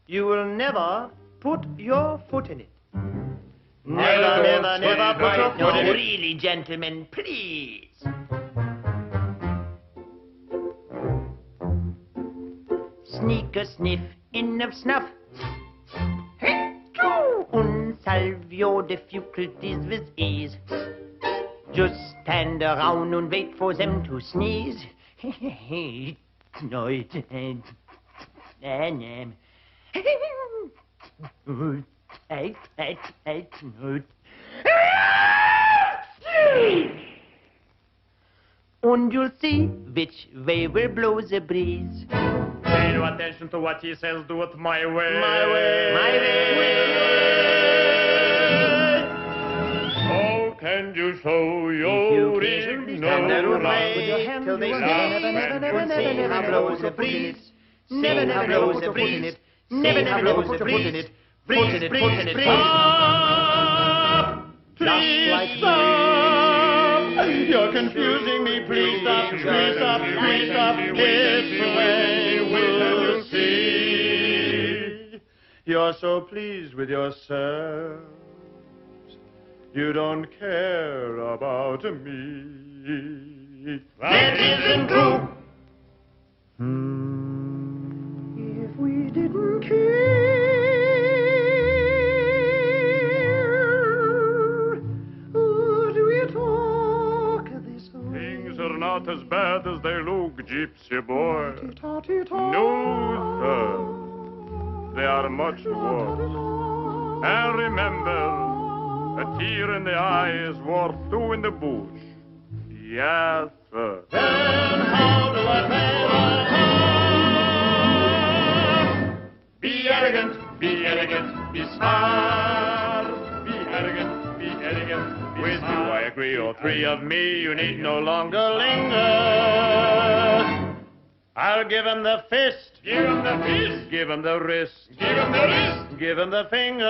you will never put your foot in it. Never put your foot in it. Really, gentlemen, please. Sneak a sniff in of snuff. Unsolve your difficulties with ease. Just stand around and wait for them to sneeze. And you'll see which way will blow the breeze. Pay no attention to what he says, do it my way. My way. My way. How can you show your ignorance? Till they never blows a breeze. Never blows a breeze. Never blows a breeze. Breeze. Please stop. You're confusing me. Please stop. Please stop. Please stop. This way we'll see. You're so pleased with yourself. You don't care about me. That isn't true. If we didn't care, would we talk this way? Things are not as bad as they look, gypsy boy. No, sir. They are much worse. And remember, a tear in the eye is worth two in the bush. Yes, sir. Then how do I pay my heart? Be arrogant, be elegant, be smart. Be arrogant, be elegant, be With smart. you I agree, all three of me, you need no longer linger. I'll give him the fist. Give him the fist. Give him the wrist. Give him the wrist. Give him the finger.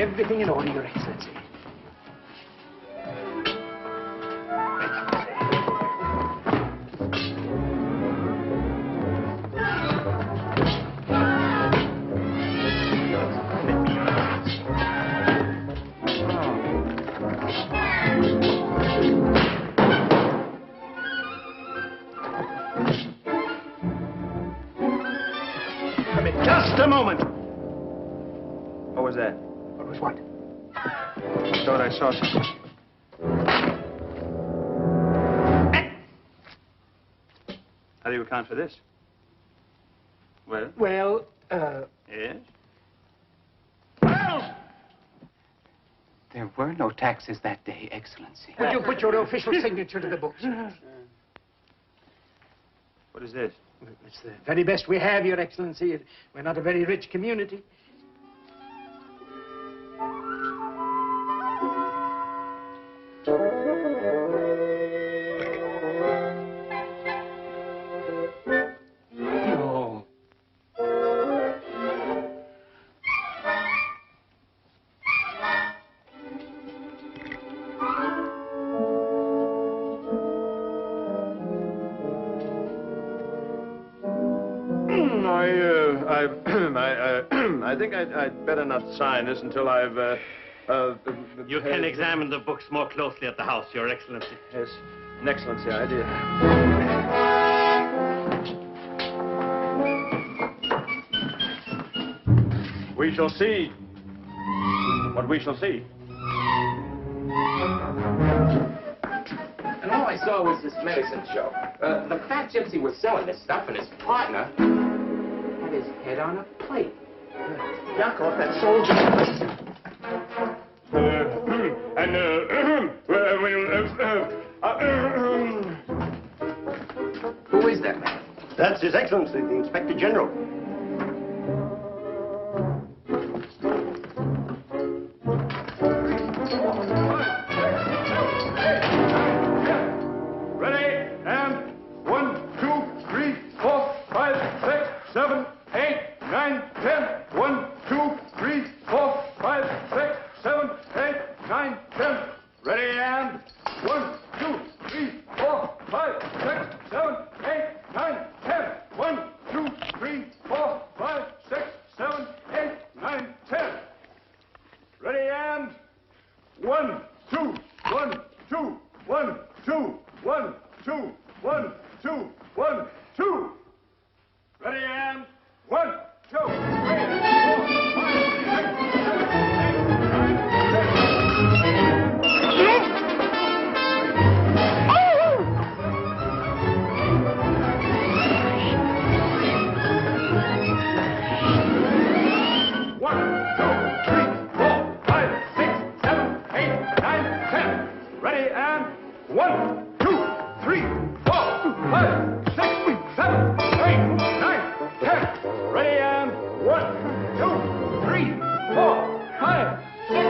Everything in order, Your Excellency. Just a moment. What was that? What was what? I thought I saw something. How do you account for this? Well? Well, Yes? There were no taxes that day, Excellency. would you put your official signature to the books? What is this? It's the very best we have, Your Excellency. We're not a very rich community. No. I think I'd better not sign this until I've, You can examine the books more closely at the house, Your Excellency. Yes, an excellency idea. We shall see what we shall see. And all I saw was this medicine show. The fat gypsy was selling this stuff, and his partner had his head on a plate. Yakov, that soldier. Who is that man? That's His Excellency, the Inspector General. Ready, and 1, 2, 3, 4, 5, 6, 7, 8, 9, 10. 1, 2, 3, 4, 5, 6, 7, 8, 9, 10. Ready, and 1, 2, 3, 4, 5, 6, 7, 8, 9, 10. 1, 2, 3, 4, 5, 6, 7, 8, 9, 10. Ready, and 1, 2, 1, 2, 1, 2, 1, 2, 1, 2, 1, 2. Ready, and 1, 2, 3, 4, 5, 6, 7, 8, 9, 10. Ready, and 1, 2, 3, 4, 5, 6, 7, 8, 9, 10. Ready, and 1, 2, 3, 4, 5, 6,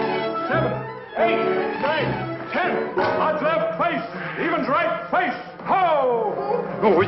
7, 8, 9, 10. Odds left face, evens right face. Ho! Oh,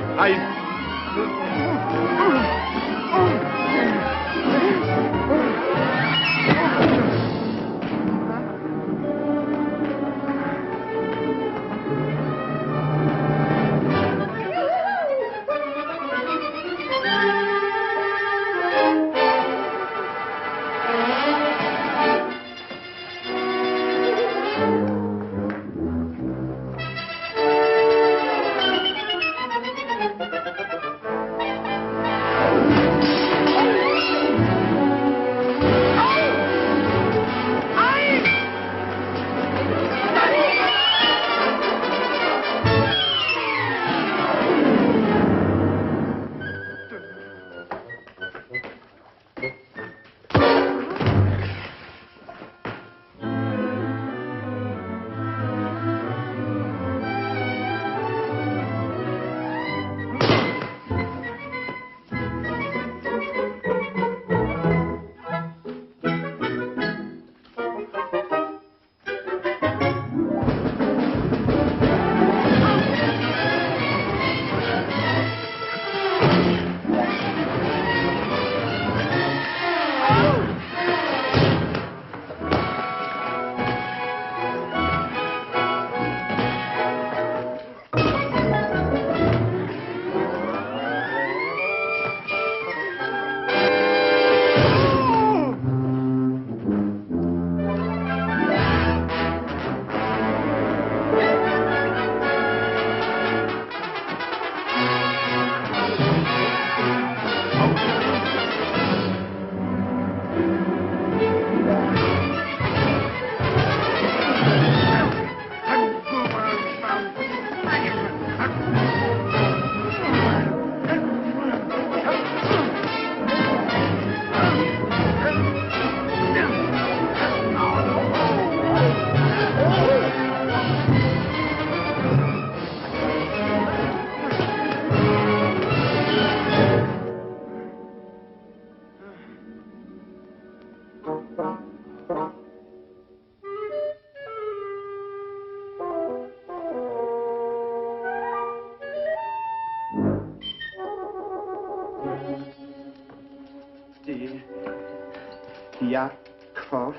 Yakov,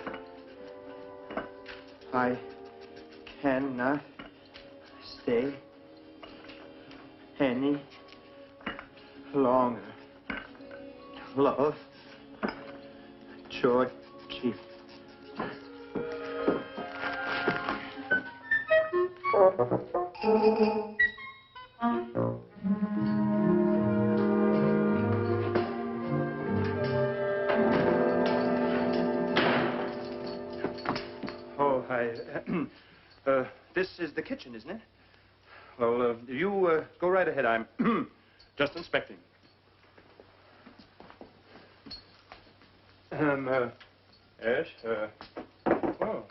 I cannot stay any longer. Love, Georgie. Oh, this is the kitchen, isn't it? Well, you go right ahead. I'm just inspecting. Yes, oh.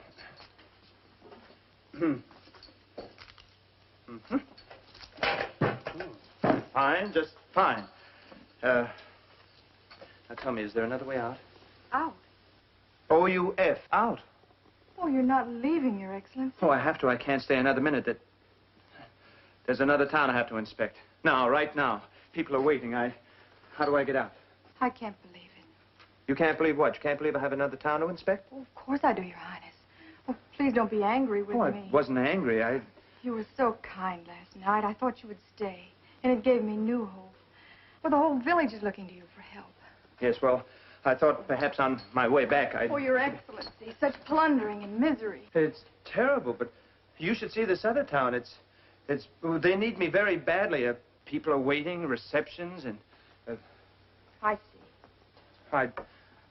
Fine, just fine. Now tell me, is there another way out? Out? O-U-F, out. Oh, you're not leaving, Your Excellency. Oh, I have to. I can't stay another minute. There's another town I have to inspect. Now, right now. People are waiting. How do I get out? I can't believe it. You can't believe what? You can't believe I have another town to inspect? Oh, of course I do, Your Highness. Oh, please don't be angry with me. I wasn't angry. You were so kind last night. I thought you would stay. And it gave me new hope. Well, the whole village is looking to you for help. Yes, well, I thought perhaps on my way back I'd... Oh, Your Excellency, such plundering and misery. It's terrible, but you should see this other town. They need me very badly. People are waiting, receptions, and... I see.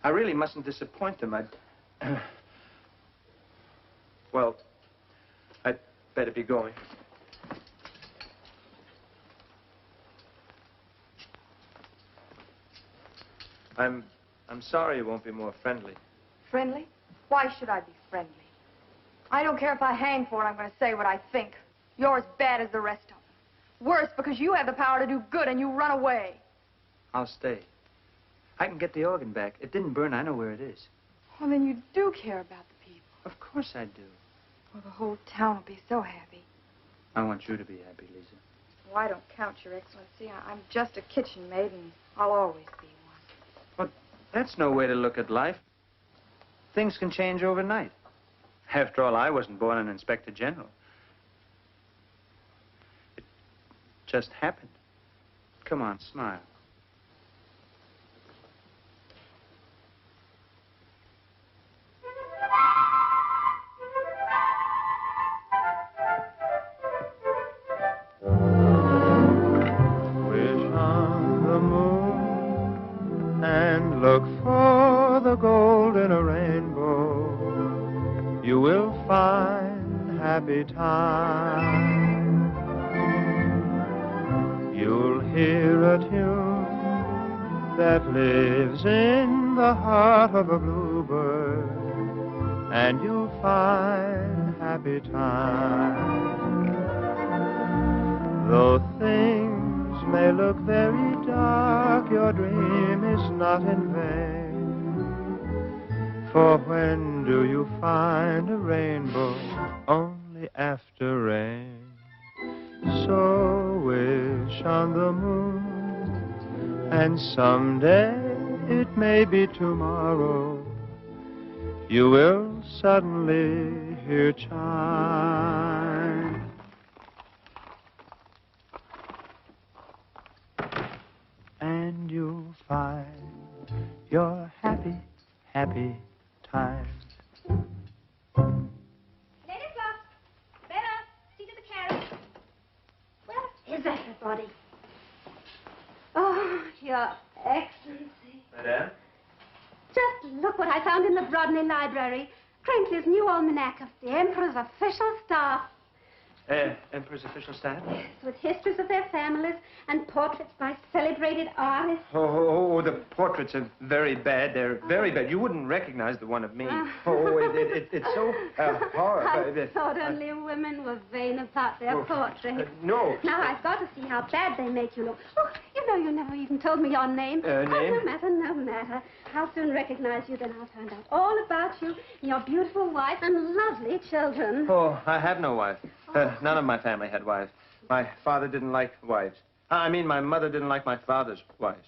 I really mustn't disappoint them. Well, I'd better be going. I'm sorry you won't be more friendly. Friendly? Why should I be friendly? I don't care if I hang for it. I'm going to say what I think. You're as bad as the rest of them. Worse, because you have the power to do good and you run away. I'll stay. I can get the organ back. It didn't burn. I know where it is. Well, then you do care about the people. Of course I do. Well, the whole town will be so happy. I want you to be happy, Lisa. Well, I don't count, Your Excellency. I'm just a kitchen maid, and I'll always be one. But that's no way to look at life. Things can change overnight. After all, I wasn't born an inspector general. It just happened. Come on, smile. Look for the gold in a rainbow. You will find happy time. You'll hear a tune that lives in the heart of a bluebird, and you'll find happy time. Though things may look very dark, your dream is not in vain. For when do you find a rainbow? Only after rain. So wish on the moon, and someday, it may be tomorrow, you will suddenly hear chime. And you'll find your happy, happy times. Ladysmith! Bella! See to the carriage. Where is everybody? Oh, Your Excellency. Madame? Just look what I found in the Brodney Library. Crankley's new almanac of the Emperor's official staff. Emperor's official staff? Yes, with histories of their families and portraits by celebrated artists. Oh, the portraits are very bad. They're very bad. You wouldn't recognize the one of me. It's so horrible. I thought only women were vain about their portraits. No. Now I've got to see how bad they make you look. Oh, you never even told me your name. Name? Oh, no matter. I'll soon recognize you, then I'll find out all about you, your beautiful wife, and lovely children. Oh, I have no wife. None of my family had wives. My father didn't like wives. I mean, my mother didn't like my father's wives.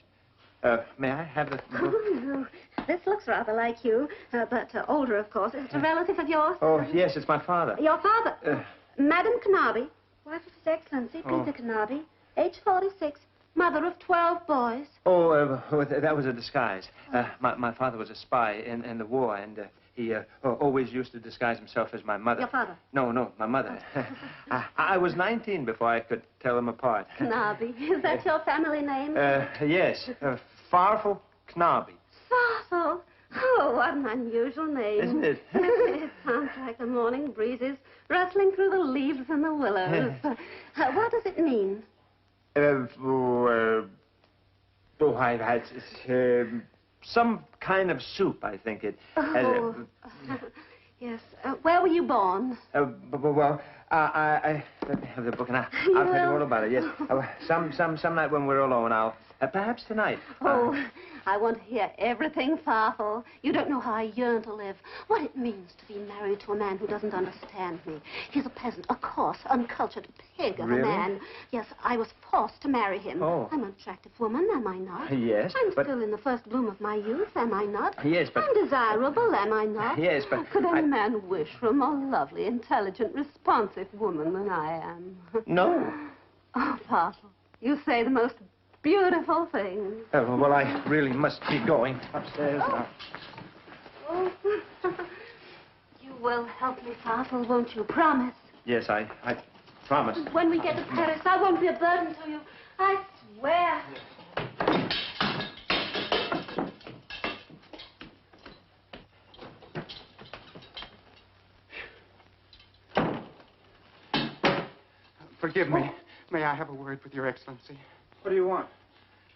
May I have the book? Oh, this looks rather like you, but older, of course. Is it a relative of yours? Oh, yes, it's my father. Your father? Madam Carnaby, wife of His Excellency, Peter Carnaby, age 46, mother of 12 boys. Oh, that was a disguise. My father was a spy in the war, and he always used to disguise himself as my mother. Your father? No, my mother. I was 19 before I could tell them apart. Carnaby, is that your family name? Yes, Farfel Knobby. Farfel? Oh, what an unusual name. Isn't it? It sounds like the morning breezes rustling through the leaves and the willows. What does it mean? Some kind of soup, I think it. Oh, yes. Where were you born? Well, I let me have the book, and I'll tell you all about it. Yes, some night when we're alone, perhaps tonight. Oh, I want to hear everything, Farfel. You don't know how I yearn to live. What it means to be married to a man who doesn't understand me. He's a peasant, a coarse, uncultured pig of a man. Yes, I was forced to marry him. Oh. I'm an attractive woman, am I not? Yes, I'm still in the first bloom of my youth, am I not? Yes, but... I'm desirable, am I not? Yes, but... Could any man wish for a more lovely, intelligent, responsive woman than I am? No. Oh, Farfel, you say the most beautiful things. Well, I really must be going upstairs now. Oh. You will help me, Farfel, won't you? Promise. Yes, I promise. When we get to Paris, I won't be a burden to you. I swear. Forgive me. May I have a word with Your Excellency? What do you want?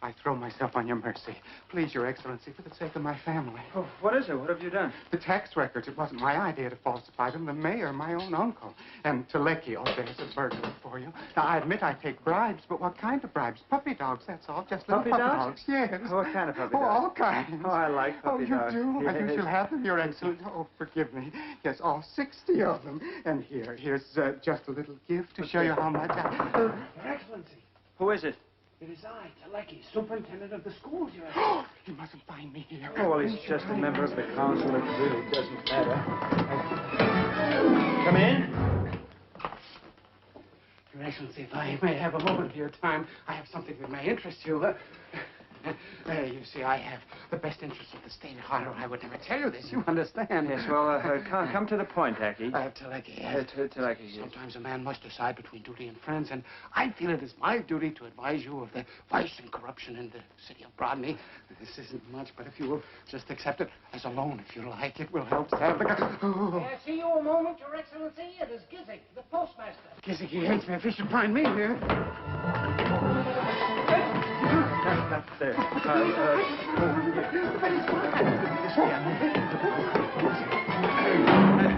I throw myself on your mercy. Please, Your Excellency, for the sake of my family. Oh, what is it? What have you done? The tax records. It wasn't my idea to falsify them. The mayor, my own uncle. And Teleki, there's a burglar for you. Now, I admit I take bribes, but what kind of bribes? Puppy dogs, that's all. Just little puppy dogs? Yes. What kind of puppy dogs? dogs? All kinds. Oh, I like puppy dogs. Oh, you do? Yes. You shall have them, Your Excellency. Oh, forgive me. Yes, all 60 of them. And here's just a little gift to show you how much I... Your Excellency. Who is it? It is I, Teleki, superintendent of the schools, Your Excellency. He mustn't find me here. Oh, well, he's just a member of the council. It really doesn't matter. Come in. Your Excellency, if I may have a moment of your time, I have something that may interest you. You see, I have the best interests of the state at heart, or I would never tell you this. You understand? Yes, well, come to the point, Aki. Teleki, Teleki, sometimes a man must decide between duty and friends, and I feel it is my duty to advise you of the vice and corruption in the city of Brodney. This isn't much, but if you will just accept it as a loan, if you like, it will help save the... May I see you a moment, Your Excellency? It is Gizik, the postmaster. Gizik, he hates me. If he should find me here... That's there.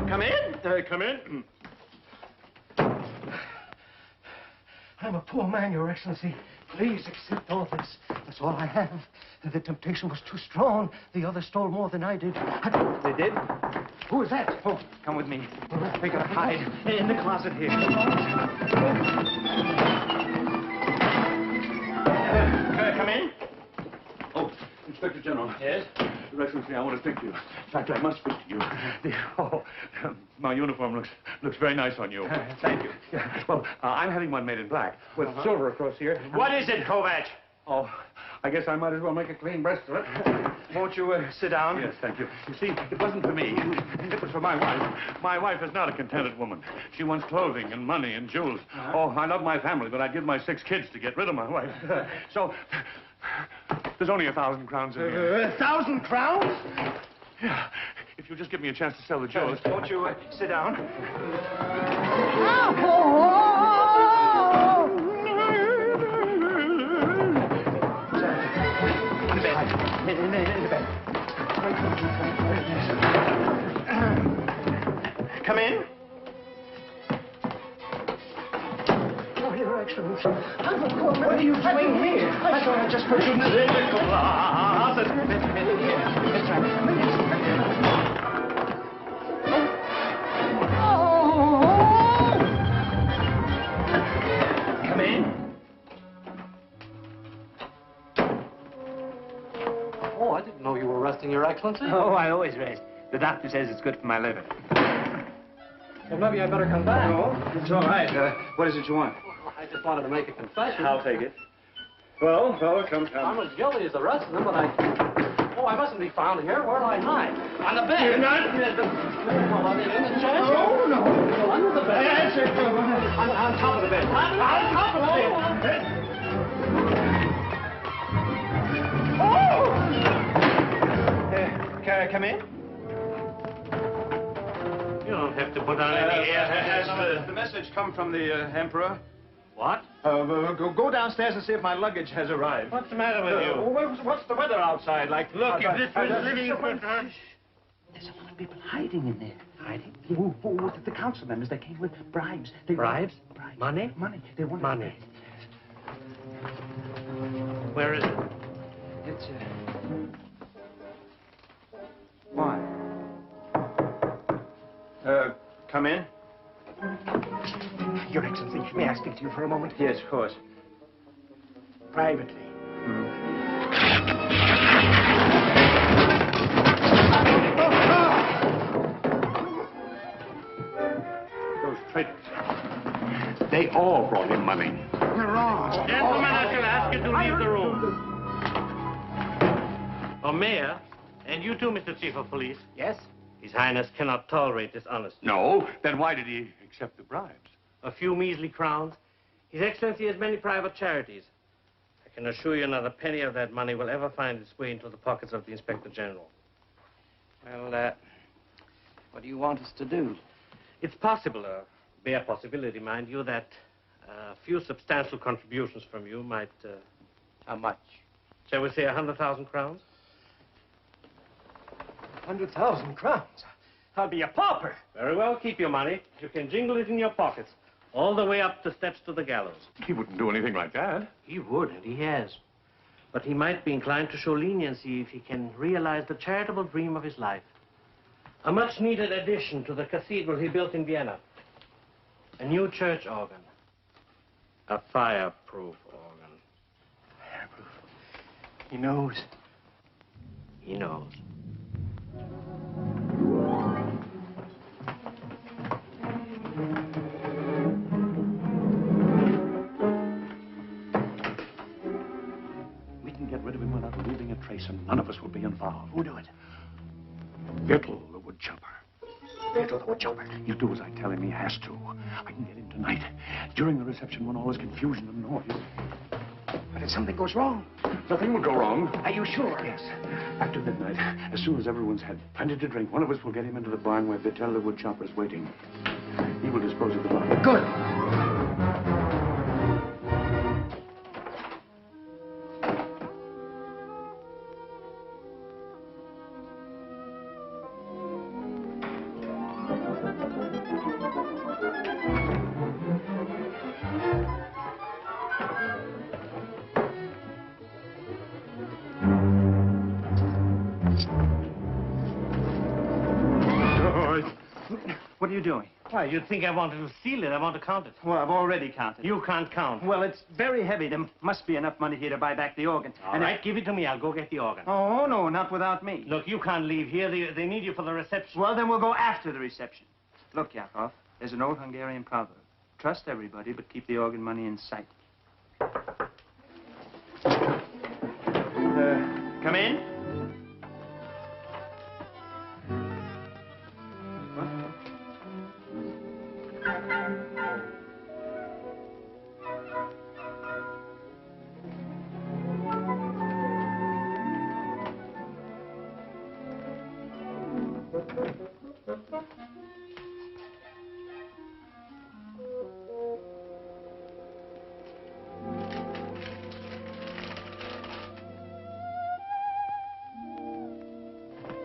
Come in. Come in. I'm a poor man, Your Excellency. Please accept all this. That's all I have. The temptation was too strong. The others stole more than I did. They did? Who is that? Oh, come with me. We gotta hide in the closet here. Come in. Oh, Inspector General. Yes? Your Excellency, I want to speak to you. In fact, I must speak to you. My uniform looks very nice on you. Thank you. Yeah. Well, I'm having one made in black with silver across here. What is it, Kovac? Oh, I guess I might as well make a clean breast of it. Won't you sit down? Yes, thank you. You see, it wasn't for me. It was for my wife. My wife is not a contented woman. She wants clothing and money and jewels. Oh, I love my family, but I'd give my 6 kids to get rid of my wife. So, there's only 1,000 crowns in here. 1,000 crowns? Yeah. If you'll just give me a chance to sell the jewels. Won't you sit down? In the bed. Come in. Oh, Your Excellency. I'm a poor man. What are you doing here? I thought I just put you in the closet. Here. That's right. Come in. I didn't know you were resting, Your Excellency. Oh, I always rest. The doctor says it's good for my liver. Well, maybe I better come back. No, it's all right. What is it you want? Well, I just wanted to make a confession. I'll take it. Well, come. I'm as guilty as the rest of them, but Oh, I mustn't be found here. Where do I hide? On the bed. You're not... Well, in the chair? No. Well, under the bed. That's it. On top of the bed. On top of the bed. Come in. You don't have to put on any air. Has the message come from the Emperor? What? Go downstairs and see if my luggage has arrived. What's the matter with you? What's the weather outside like? Look, if this was living... There's a lot of people hiding in there. Hiding? The council members, they came with bribes. Bribes? Bribes. Money? Money. They wanted money. Where is it? It's, Why? Come in. Your Excellency, may I speak to you for a moment? Yes, of course. Privately. Those traitors. They all brought him money. You're wrong. Gentlemen, I shall ask you to leave the room. Oh, Mayor, and you too, Mr. Chief of Police. Yes? His Highness cannot tolerate dishonesty. No? Then why did he accept the bribes? A few measly crowns. His Excellency has many private charities. I can assure you not a penny of that money will ever find its way into the pockets of the Inspector General. Well, what do you want us to do? It's possible, a bare possibility, mind you, that a few substantial contributions from you might... How much? Shall we say 100,000 crowns? 100,000 crowns. I'll be a pauper. Very well, keep your money. You can jingle it in your pockets, all the way up the steps to the gallows. He wouldn't do anything like that. He would, and he has. But he might be inclined to show leniency if he can realize the charitable dream of his life. A much-needed addition to the cathedral he built in Vienna. A new church organ. A fireproof organ. Fireproof. He knows. He knows. We can get rid of him without leaving a trace, and none of us will be involved. Who'll do it? Whittle, the woodchopper. Whittle, the woodchopper. He'll do as I tell him he has to. I can get him tonight. During the reception, when all is confusion and noise. But if something goes wrong... Nothing will go wrong. Are you sure? Yes. After midnight, as soon as everyone's had plenty to drink, one of us will get him into the barn where they tell the woodchopper's waiting. He will dispose of the body. Good. What are you doing? Why, you'd think I wanted to steal it. I want to count it. Well, I've already counted. You can't count. Well, it's very heavy. There must be enough money here to buy back the organ. All right, give it to me. I'll go get the organ. Oh, no, not without me. Look, you can't leave here. They need you for the reception. Well, then we'll go after the reception. Look, Yakov, there's an old Hungarian proverb. Trust everybody, but keep the organ money in sight. Come in.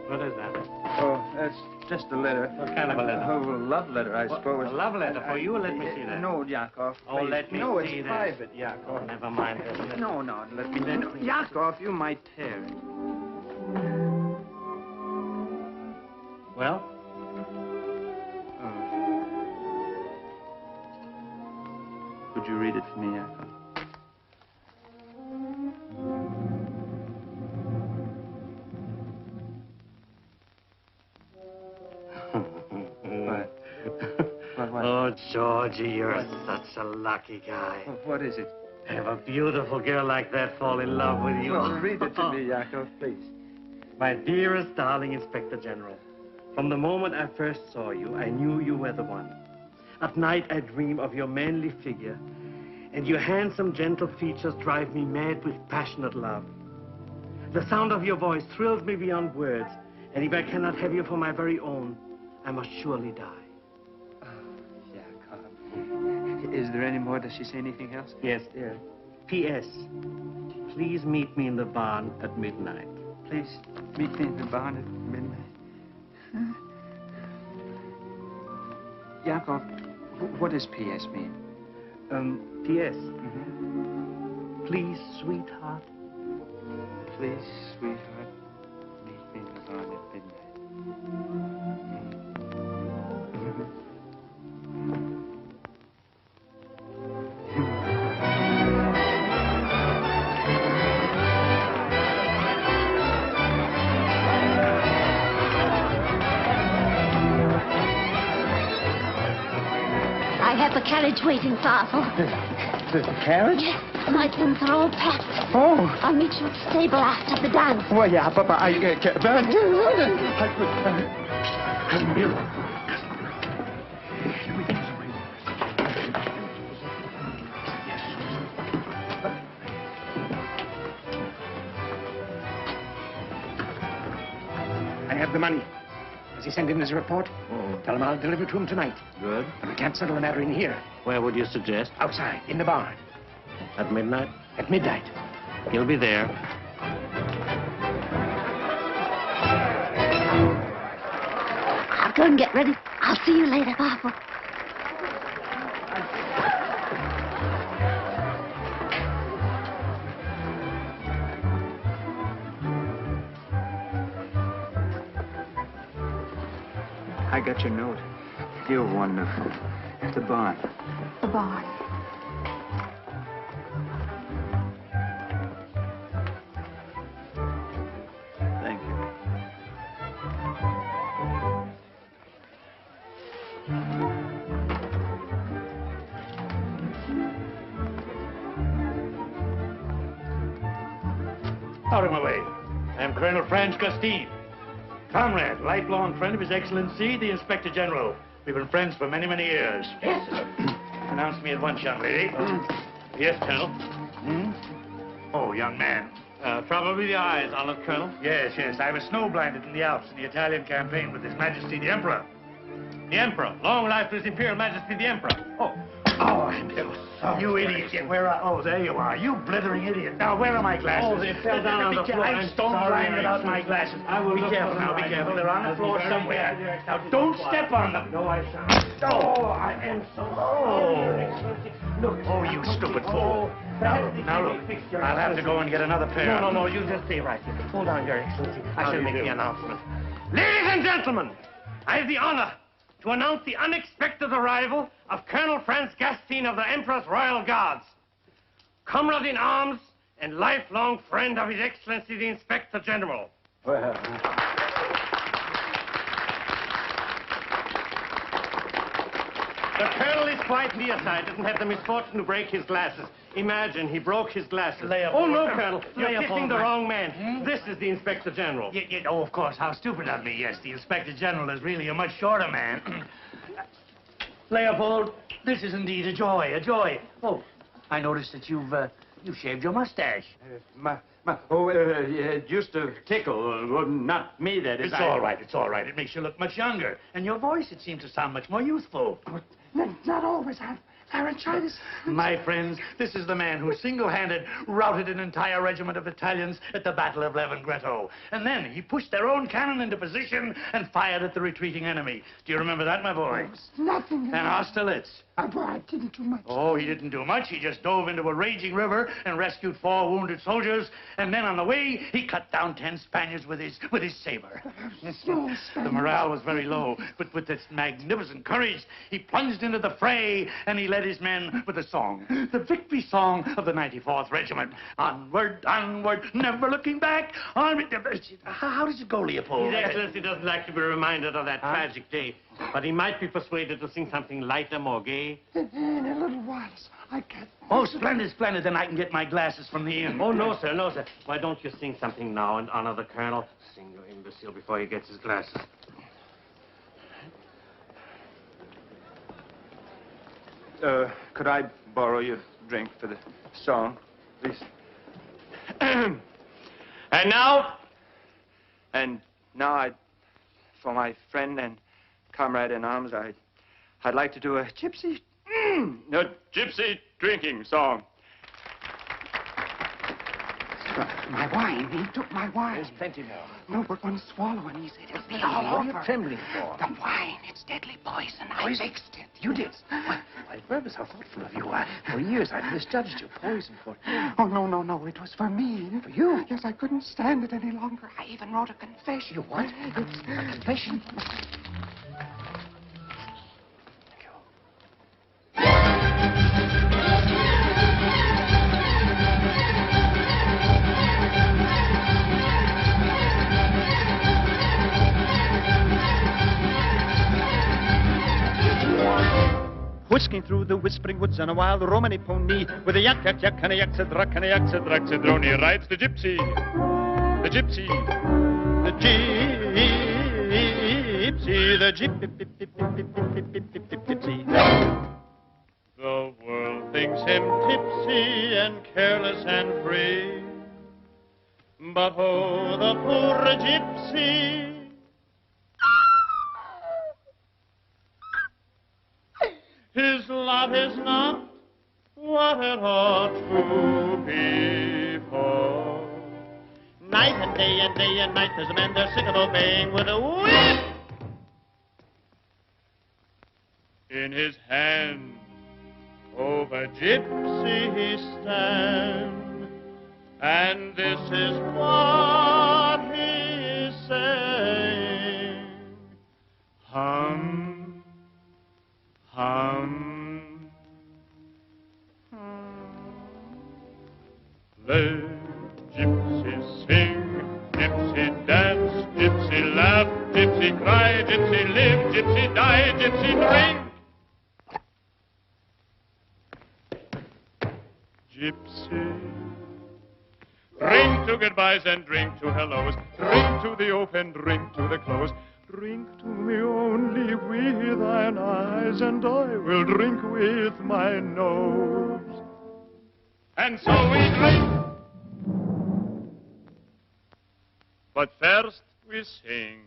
What is that? Oh, that's just a letter. What kind of a letter? Oh, a love letter, I suppose. A love letter for you? Let me see that. No, Yakov. Oh, please. let me no, see it's that. private, Yakov. Oh, never mind. No, let me... No, Yakov, you might tear it. Well? Could you read it for me, Yakov? Georgie, you're such a lucky guy. What is it? Have a beautiful girl like that fall in love with you. Well, read it to me, Yakov, please. My dearest darling Inspector General, from the moment I first saw you, I knew you were the one. At night, I dream of your manly figure, and your handsome, gentle features drive me mad with passionate love. The sound of your voice thrills me beyond words, and if I cannot have you for my very own, I must surely die. Is there any more? Does she say anything else? Yes, dear. P.S. Please meet me in the barn at midnight. Please meet me in the barn at midnight. Yakov, what does P.S. mean? P.S. Please, sweetheart. Please, sweetheart, meet me in the barn at midnight. I have the carriage waiting, Father. The carriage? Yes, my things are all packed. Oh. I'll meet you at the stable after the dance. Well, yeah, Papa, I have the money. Has he sent in his report? Tell him I'll deliver to him tonight. Good. And we can't settle the matter in here. Where would you suggest? Outside, in the barn. At midnight? At midnight. He'll be there. I'll go and get ready. I'll see you later, Papa. I got your note. You're wonderful. At the barn. The barn. Thank you. Out of my way. I'm Colonel Franz Gustine. Comrade, lifelong friend of His Excellency, the Inspector General. We've been friends for many, many years. Yes, sir. Announce me at once, young lady. Yes, Colonel. Oh, young man. Probably the eyes, Honored Colonel. Yes, yes. I was snow-blinded in the Alps in the Italian campaign with His Majesty the Emperor. The Emperor. Long life to His Imperial Majesty the Emperor. Oh, I'm so sorry. You idiot. Where are... Oh, there you are. You blithering idiot. Now, where are my glasses? Oh, they fell down on the floor. I'm stone-blind without my glasses. I will be look careful for now, them. be careful. They're on the floor somewhere. Now, don't step on them. No, I shan't. Oh, I am so... Oh. Look. Oh, you stupid fool. Now, look. I'll have to go and get another pair. No, you just stay right here. Hold on, Your Excellency. I shall make the announcement. Ladies and gentlemen, I have the honor to announce the unexpected arrival of Colonel Franz Gustine of the Emperor's Royal Guards. Comrade in arms and lifelong friend of His Excellency the Inspector General. Well. The Colonel is quite nearsighted doesn't have the misfortune to break his glasses. Imagine, he broke his glasses. Oh, no, Colonel. You're kissing the wrong man. This is the Inspector General. Oh, of course. How stupid of me. Yes, the Inspector General is really a much shorter man. Leopold, this is indeed a joy, a joy. Oh, I noticed that you've shaved your mustache. Just a tickle. Well, not me, that is. It's all right, it's all right. It makes you look much younger. And your voice, it seems to sound much more youthful. Not always. I've laryngitis. My friends, this is the man who single-handed routed an entire regiment of Italians at the Battle of Levingreto. And then he pushed their own cannon into position and fired at the retreating enemy. Do you remember that, my boy? Nothing. And Austerlitz. I didn't do much. Oh, he didn't do much. He just dove into a raging river and rescued 4 wounded soldiers. And then on the way, he cut down 10 Spaniards with his saber. The morale was very low, but with this magnificent courage, he plunged into the fray and he led led his men with a song, the victory song of the 94th Regiment. Onward, onward, never looking back. How does it go, Leopold? His Excellency doesn't like to be reminded of that tragic day, but he might be persuaded to sing something lighter, more gay. In a little while, I can't. Oh, splendid, splendid. Then I can get my glasses from the inn. Oh, no, sir, no, sir. Why don't you sing something now and honor the Colonel? Sing, you imbecile, before he gets his glasses. Could I borrow your drink for the song, please? And now, for my friend and comrade in arms, I'd like to do a gypsy drinking song. My wine. He took my wine. There's plenty more. No, but one swallow and he said it'll be all What are over. you trembling for? The wine. It's deadly poison. I mixed it. You did? Why, Purvis, how thoughtful of you. For years I've misjudged your poison for him. Oh, no. It was for me. For you? Yes, I couldn't stand it any longer. I even wrote a confession. You what? A confession? Whisking through the whispering woods on a wild Romany pony with a yak, and a yak-a-drac, and a yak-a-drac-a-drony rides the gypsy, the gypsy, the gypsy, the gypsy. The world thinks him tipsy and careless and free, but oh, the poor gypsy. His lot is not what it ought to be for. Night and day and day and night, there's a man there sick of obeying with a whip in his hand. Over gypsy he stands, and this is what he is saying. Hum. The gypsies sing, gypsy dance, gypsy laugh, gypsy cry, gypsy live, gypsy die, gypsy drink. Gypsy. Drink to goodbyes and drink to hellos, drink to the open, drink to the close. Drink to me only with thine eyes, and I will drink with my nose. And so we drink. But first we sing.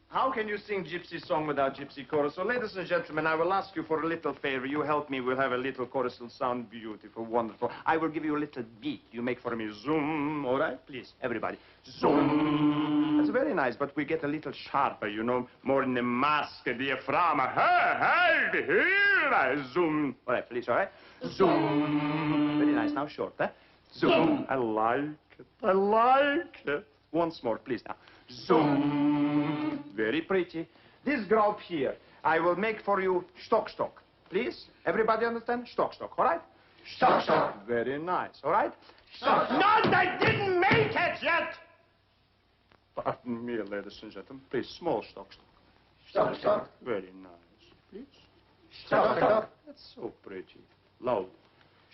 How can you sing gypsy song without gypsy chorus? So, ladies and gentlemen, I will ask you for a little favor. You help me, we'll have a little chorus. It'll sound beautiful, wonderful. I will give you a little beat. You make for me zoom, all right? Please, everybody. Zoom. That's very nice, but we get a little sharper, you know, more in the mask, diaphragm. Hey, here I zoom. All right, please, all right? Zoom. Very nice. Now short, eh? Zoom. I like it. I like it. Once more, please, now. Zoom. Very pretty. This group here, I will make for you stock. Please, everybody understand? Stock, all right? Stock. Very nice, all right? Stock. No, I didn't make it yet! Pardon me, ladies and gentlemen. Please, small stock. Stock. Very nice. Please. Stock. That's so pretty. Loud.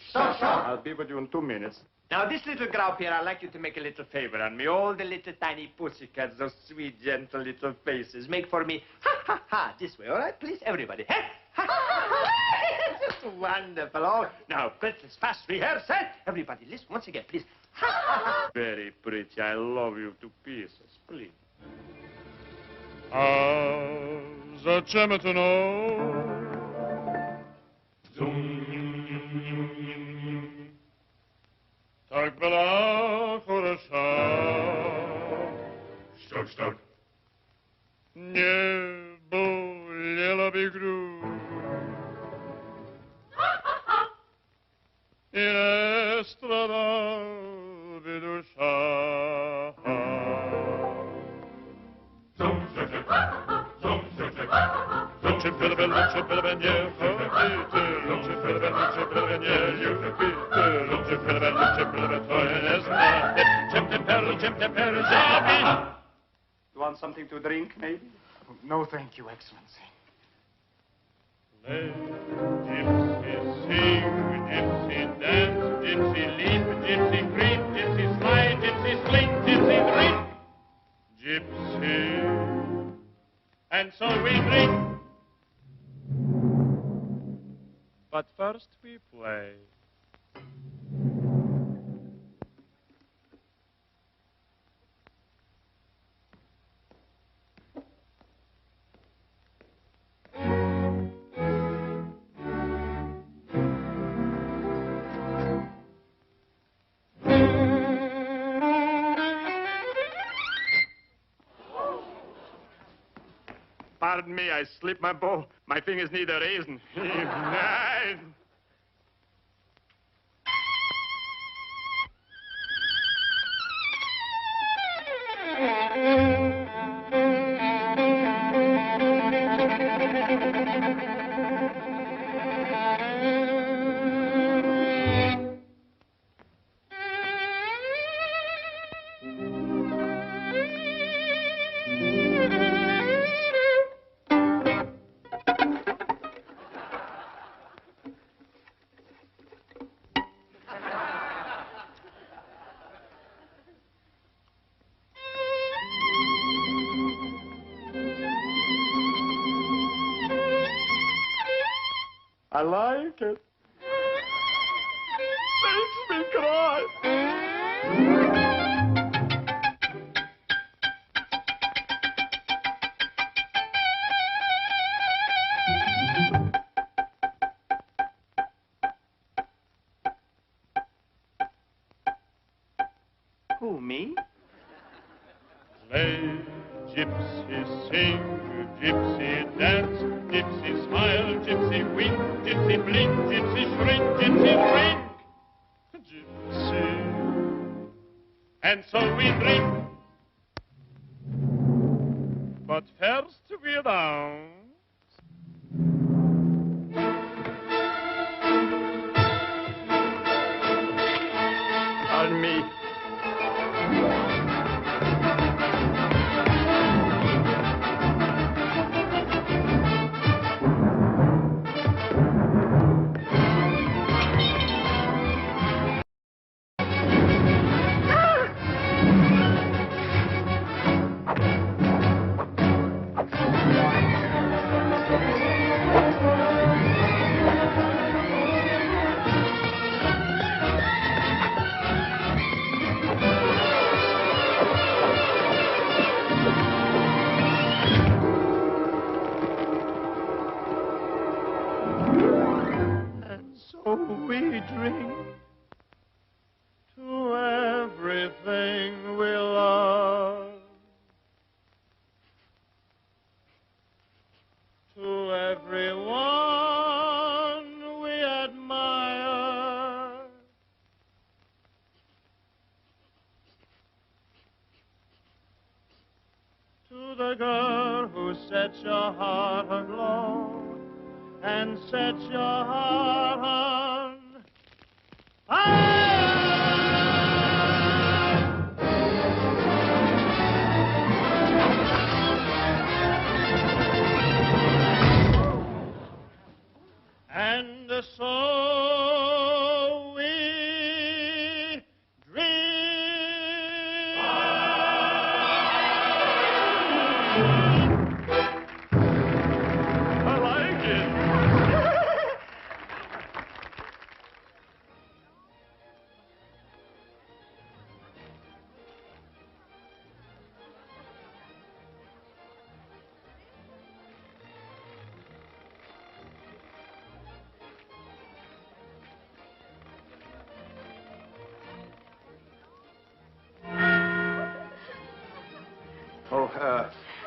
Stock. I'll be with you in 2 minutes. Now, this little group here, I'd like you to make a little favor on me. All the little tiny pussycats, those sweet, gentle little faces. Make for me, ha, this way, all right? Please, everybody. Ha, ha, ha. It's just wonderful. Oh, now, let's fast rehearse, eh? Everybody, listen once again, please. Ha, ha. Very pretty. I love you to pieces, please. Zaczęmy Tak była хороша. Stock. Nie болела бы грудь. И не страдала бы душа. You want something to drink, maybe? No, thank you, Excellency. Let gypsy sing, gypsy dance, gypsy leap, gypsy creep, gypsy slide, gypsy sling, gypsy drink. Gypsy, and so we drink. But first we play. Pardon me, I slipped my bow. My fingers need a raisin. I like it. Makes me cry. Who, me? Play, gypsy sing, gypsy dance, gypsy smile, gypsy wink, gypsy blink, gypsy shrink, gypsy drink. Gypsy, and so we drink. But first we dance. Pardon me. So we drink to everything we love, to everyone we admire, to the girl who sets your heart aglow and set your heart on fire. And so we drink. I like it.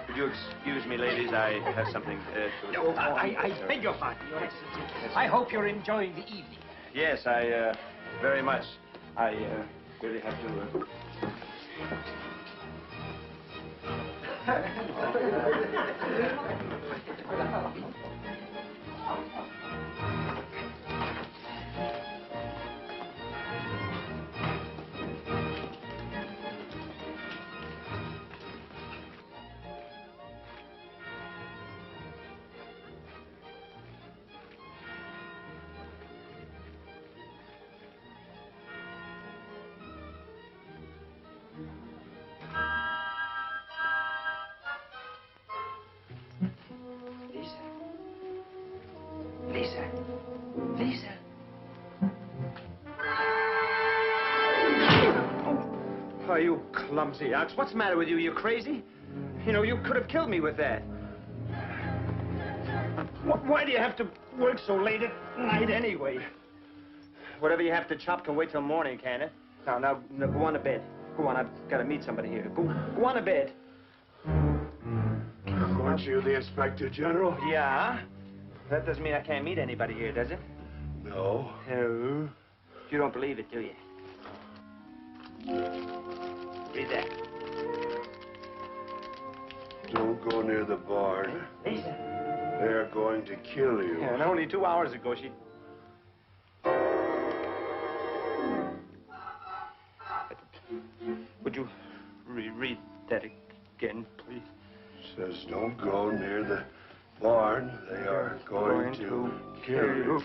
Would you excuse me, ladies? I have something to... I beg your pardon, Your Excellency. I hope you're enjoying the evening. Yes, I, very much. I, really have to... Oh, you clumsy ox. What's the matter with you? You crazy? You know, you could have killed me with that. Why do you have to work so late at night anyway? Whatever you have to chop can wait till morning, can it? Now, go on to bed. Go on, I've got to meet somebody here. Go on to bed. Aren't you the Inspector General? Yeah? That doesn't mean I can't meet anybody here, does it? No. No. You don't believe it, do you? Read that. Don't go near the barn. Lisa. They're going to kill you. Yeah, and only 2 hours ago, she... Would you reread that again, please? Says don't go near the barn. They are going to kill you.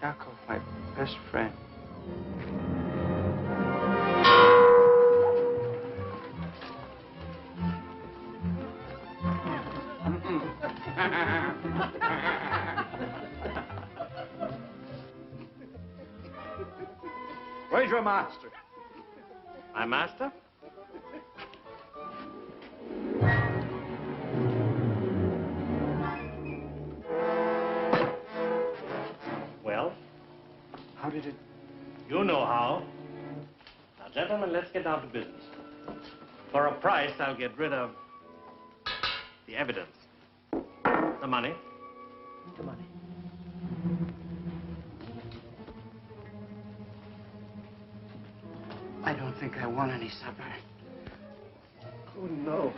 Yakov, my best friend. Where's your master? My master? Well? How did it... You know how. Now, gentlemen, let's get down to business. For a price, I'll get rid of the evidence. The money. The money. I don't think I want any supper. Oh, no.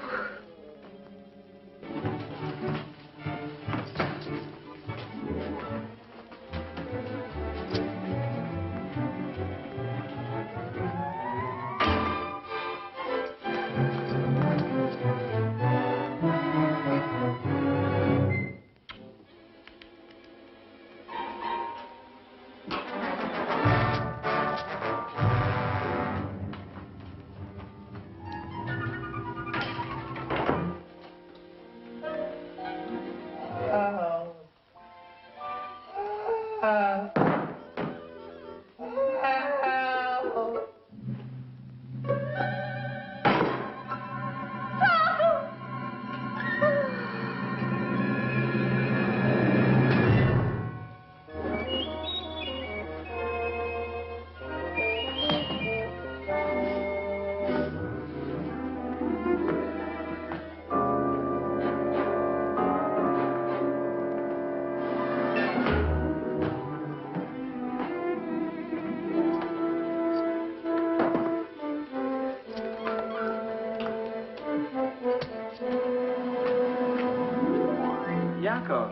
Yakov.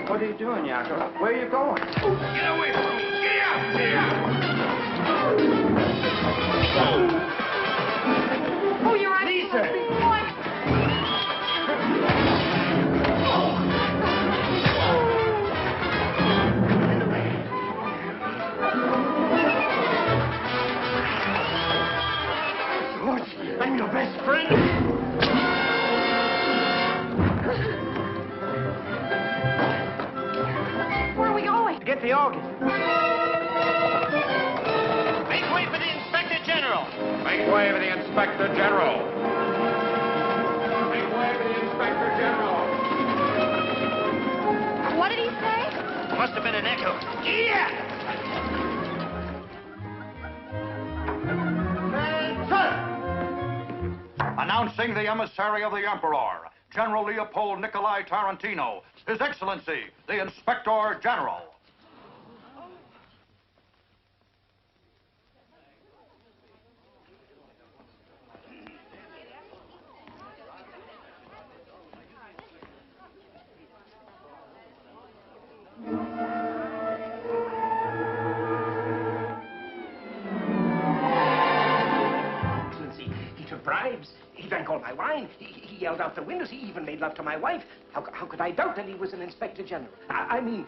What are you doing, Yakov? Where are you going? Get away from me! Get out! Get out! Oh, you're right. Lisa! George, I'm your best friend. Get the organ. Make way for the Inspector General. Make way for the Inspector General. Make way for the Inspector General. What did he say? Must have been an echo. Yeah! Announcing the emissary of the Emperor, General Leopold Nikolai Tarantino, His Excellency, the Inspector General. Bribes. He drank all my wine. He yelled out the windows. He even made love to my wife. How could I doubt that he was an Inspector General? I mean,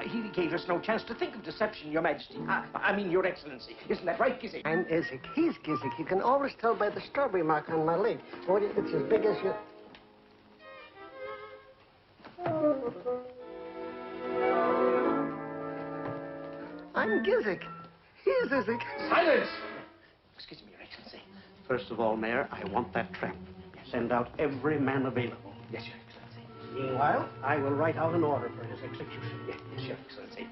he gave us no chance to think of deception, Your Majesty. I mean, Your Excellency. Isn't that right, Gizik? I'm Izzik. He's Gizik. You can always tell by the strawberry mark on my leg. It's as big as your... Count Gizik. He's Gizik. Silence! Excuse me, Your Excellency. First of all, Mayor, I want that tramp. Send out every man available. Yes, Your Excellency. Meanwhile, I will write out an order for his execution. Yes, Your Excellency.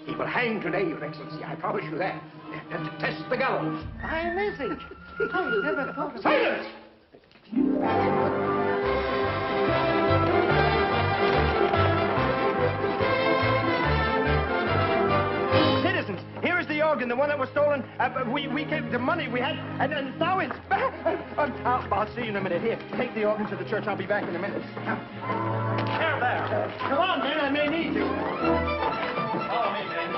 He will hang today, Your Excellency. I promise you that. And to test the gallows. Amazing. I never thought of Silence! Citizens, here is the organ, the one that was stolen. We gave the money we had, and now it's back. I'll see you in a minute. Here, take the organ to the church. I'll be back in a minute. There, there. Come on, man. I may need you. Follow me, man.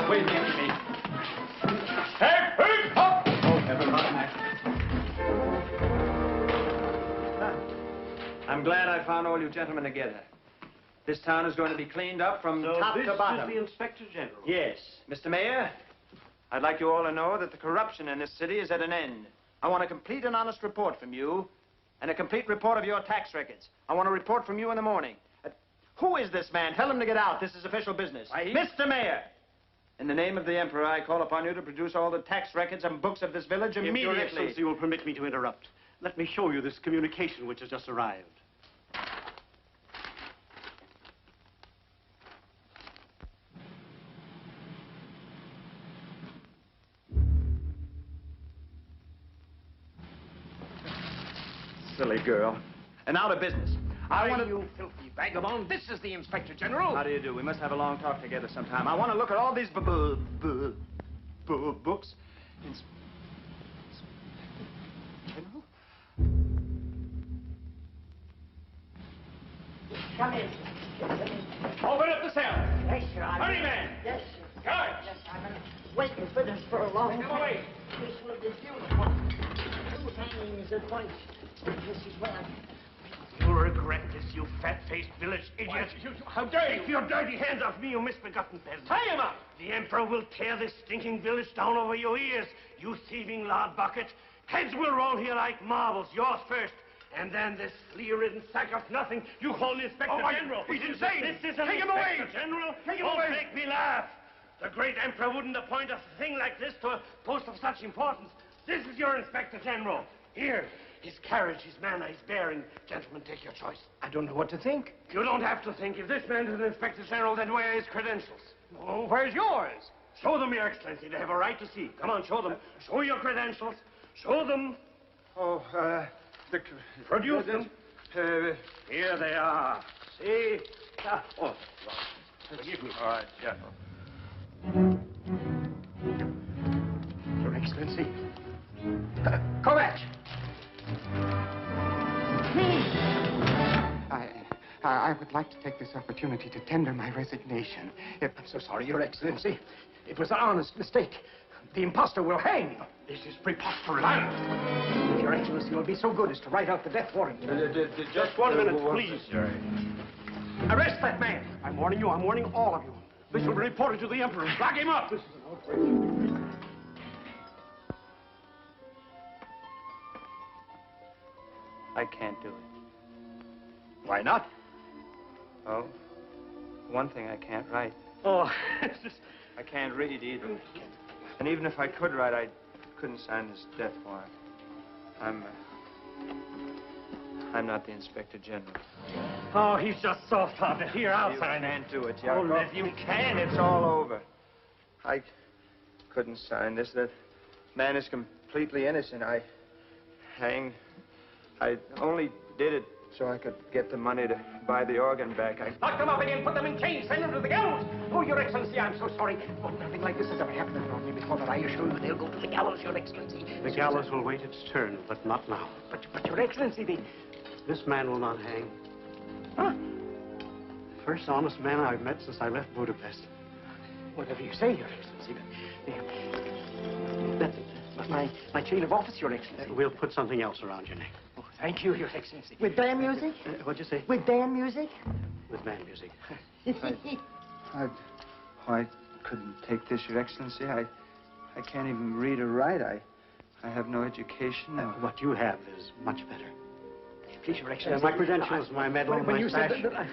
Wait here for me. Hey, hop! Oh, never mind. I'm glad I found all you gentlemen together. This town is going to be cleaned up from top to bottom. This is the Inspector General. Yes. Mr. Mayor, I'd like you all to know that the corruption in this city is at an end. I want a complete and honest report from you, and a complete report of your tax records. I want a report from you in the morning. Who is this man? Tell him to get out. This is official business. Mr. Mayor, in the name of the Emperor, I call upon you to produce all the tax records and books of this village immediately. If Your Excellency will permit me to interrupt, let me show you this communication which has just arrived. Silly girl. And out of business. I want to... You filthy vagabond. This is the Inspector General. How do you do? We must have a long talk together sometime. I want to look at all these books. General? Come in. Open up the cell. Yes, sir. Hurry, man. Yes, sir. Guards. Yes, I've been waiting for this for a long time. Come away. This will be beautiful. 2 hangings at once. This is what I... You'll regret this, you fat-faced village idiot. How dare you? Take your dirty hands off me, you misbegotten peasant. Tie him up! The Emperor will tear this stinking village down over your ears, you thieving lard bucket. Heads will roll here like marbles, yours first. And then this flea-ridden sack of nothing you call the Inspector General. He's insane! This is an Take him Inspector away! General. Take him Don't away! make me laugh. The great Emperor wouldn't appoint a thing like this to a post of such importance. This is your Inspector General. Here. His carriage, his manner, his bearing. Gentlemen, take your choice. I don't know what to think. You don't have to think. If this man is an Inspector General, then where are his credentials? Oh, where's yours? Show them, Your Excellency. They have a right to see. Come on, show them. Show your credentials. Show them. Oh, Produce them. Here they are. See? Oh, forgive me. All right, General. Your Excellency. Kovac! I would like to take this opportunity to tender my resignation. I'm so sorry, Your Excellency. It was an honest mistake. The impostor will hang. This is preposterous. If Your Excellency will be so good as to write out the death warrant. Just 1 minute, please. Arrest that man. I'm warning you. I'm warning all of you. This will be reported to the Emperor. Lock him up. This is an outrage. I can't do it. Why not? Oh, one thing I can't write. Oh, I can't read either. And even if I could write, I couldn't sign this death warrant. I'm not the Inspector General. Oh, he's just soft-hearted. Here, I'll sign it. You can't do it, Oh, Yakov. let You can. It's all over. I couldn't sign this. That man is completely innocent. I only did it so I could get the money to buy the organ back. Lock them up again, put them in chains, send them to the gallows. Oh, Your Excellency, I'm so sorry. Oh, nothing like this has ever happened around me before, but I assure you they'll go to the gallows, Your Excellency. The gallows will wait its turn, but not now. But Your Excellency, This man will not hang. Huh? First honest man I've met since I left Budapest. Whatever you say, Your Excellency. That's my chain of office, Your Excellency. We'll put something else around your neck. Oh, thank you, Your Excellency. With band music? What'd you say? With band music? With band music. I couldn't take this, Your Excellency. I can't even read or write. I have no education. What you have is much better. Please, Your Excellency. My credentials, my medal, when my you sash. said that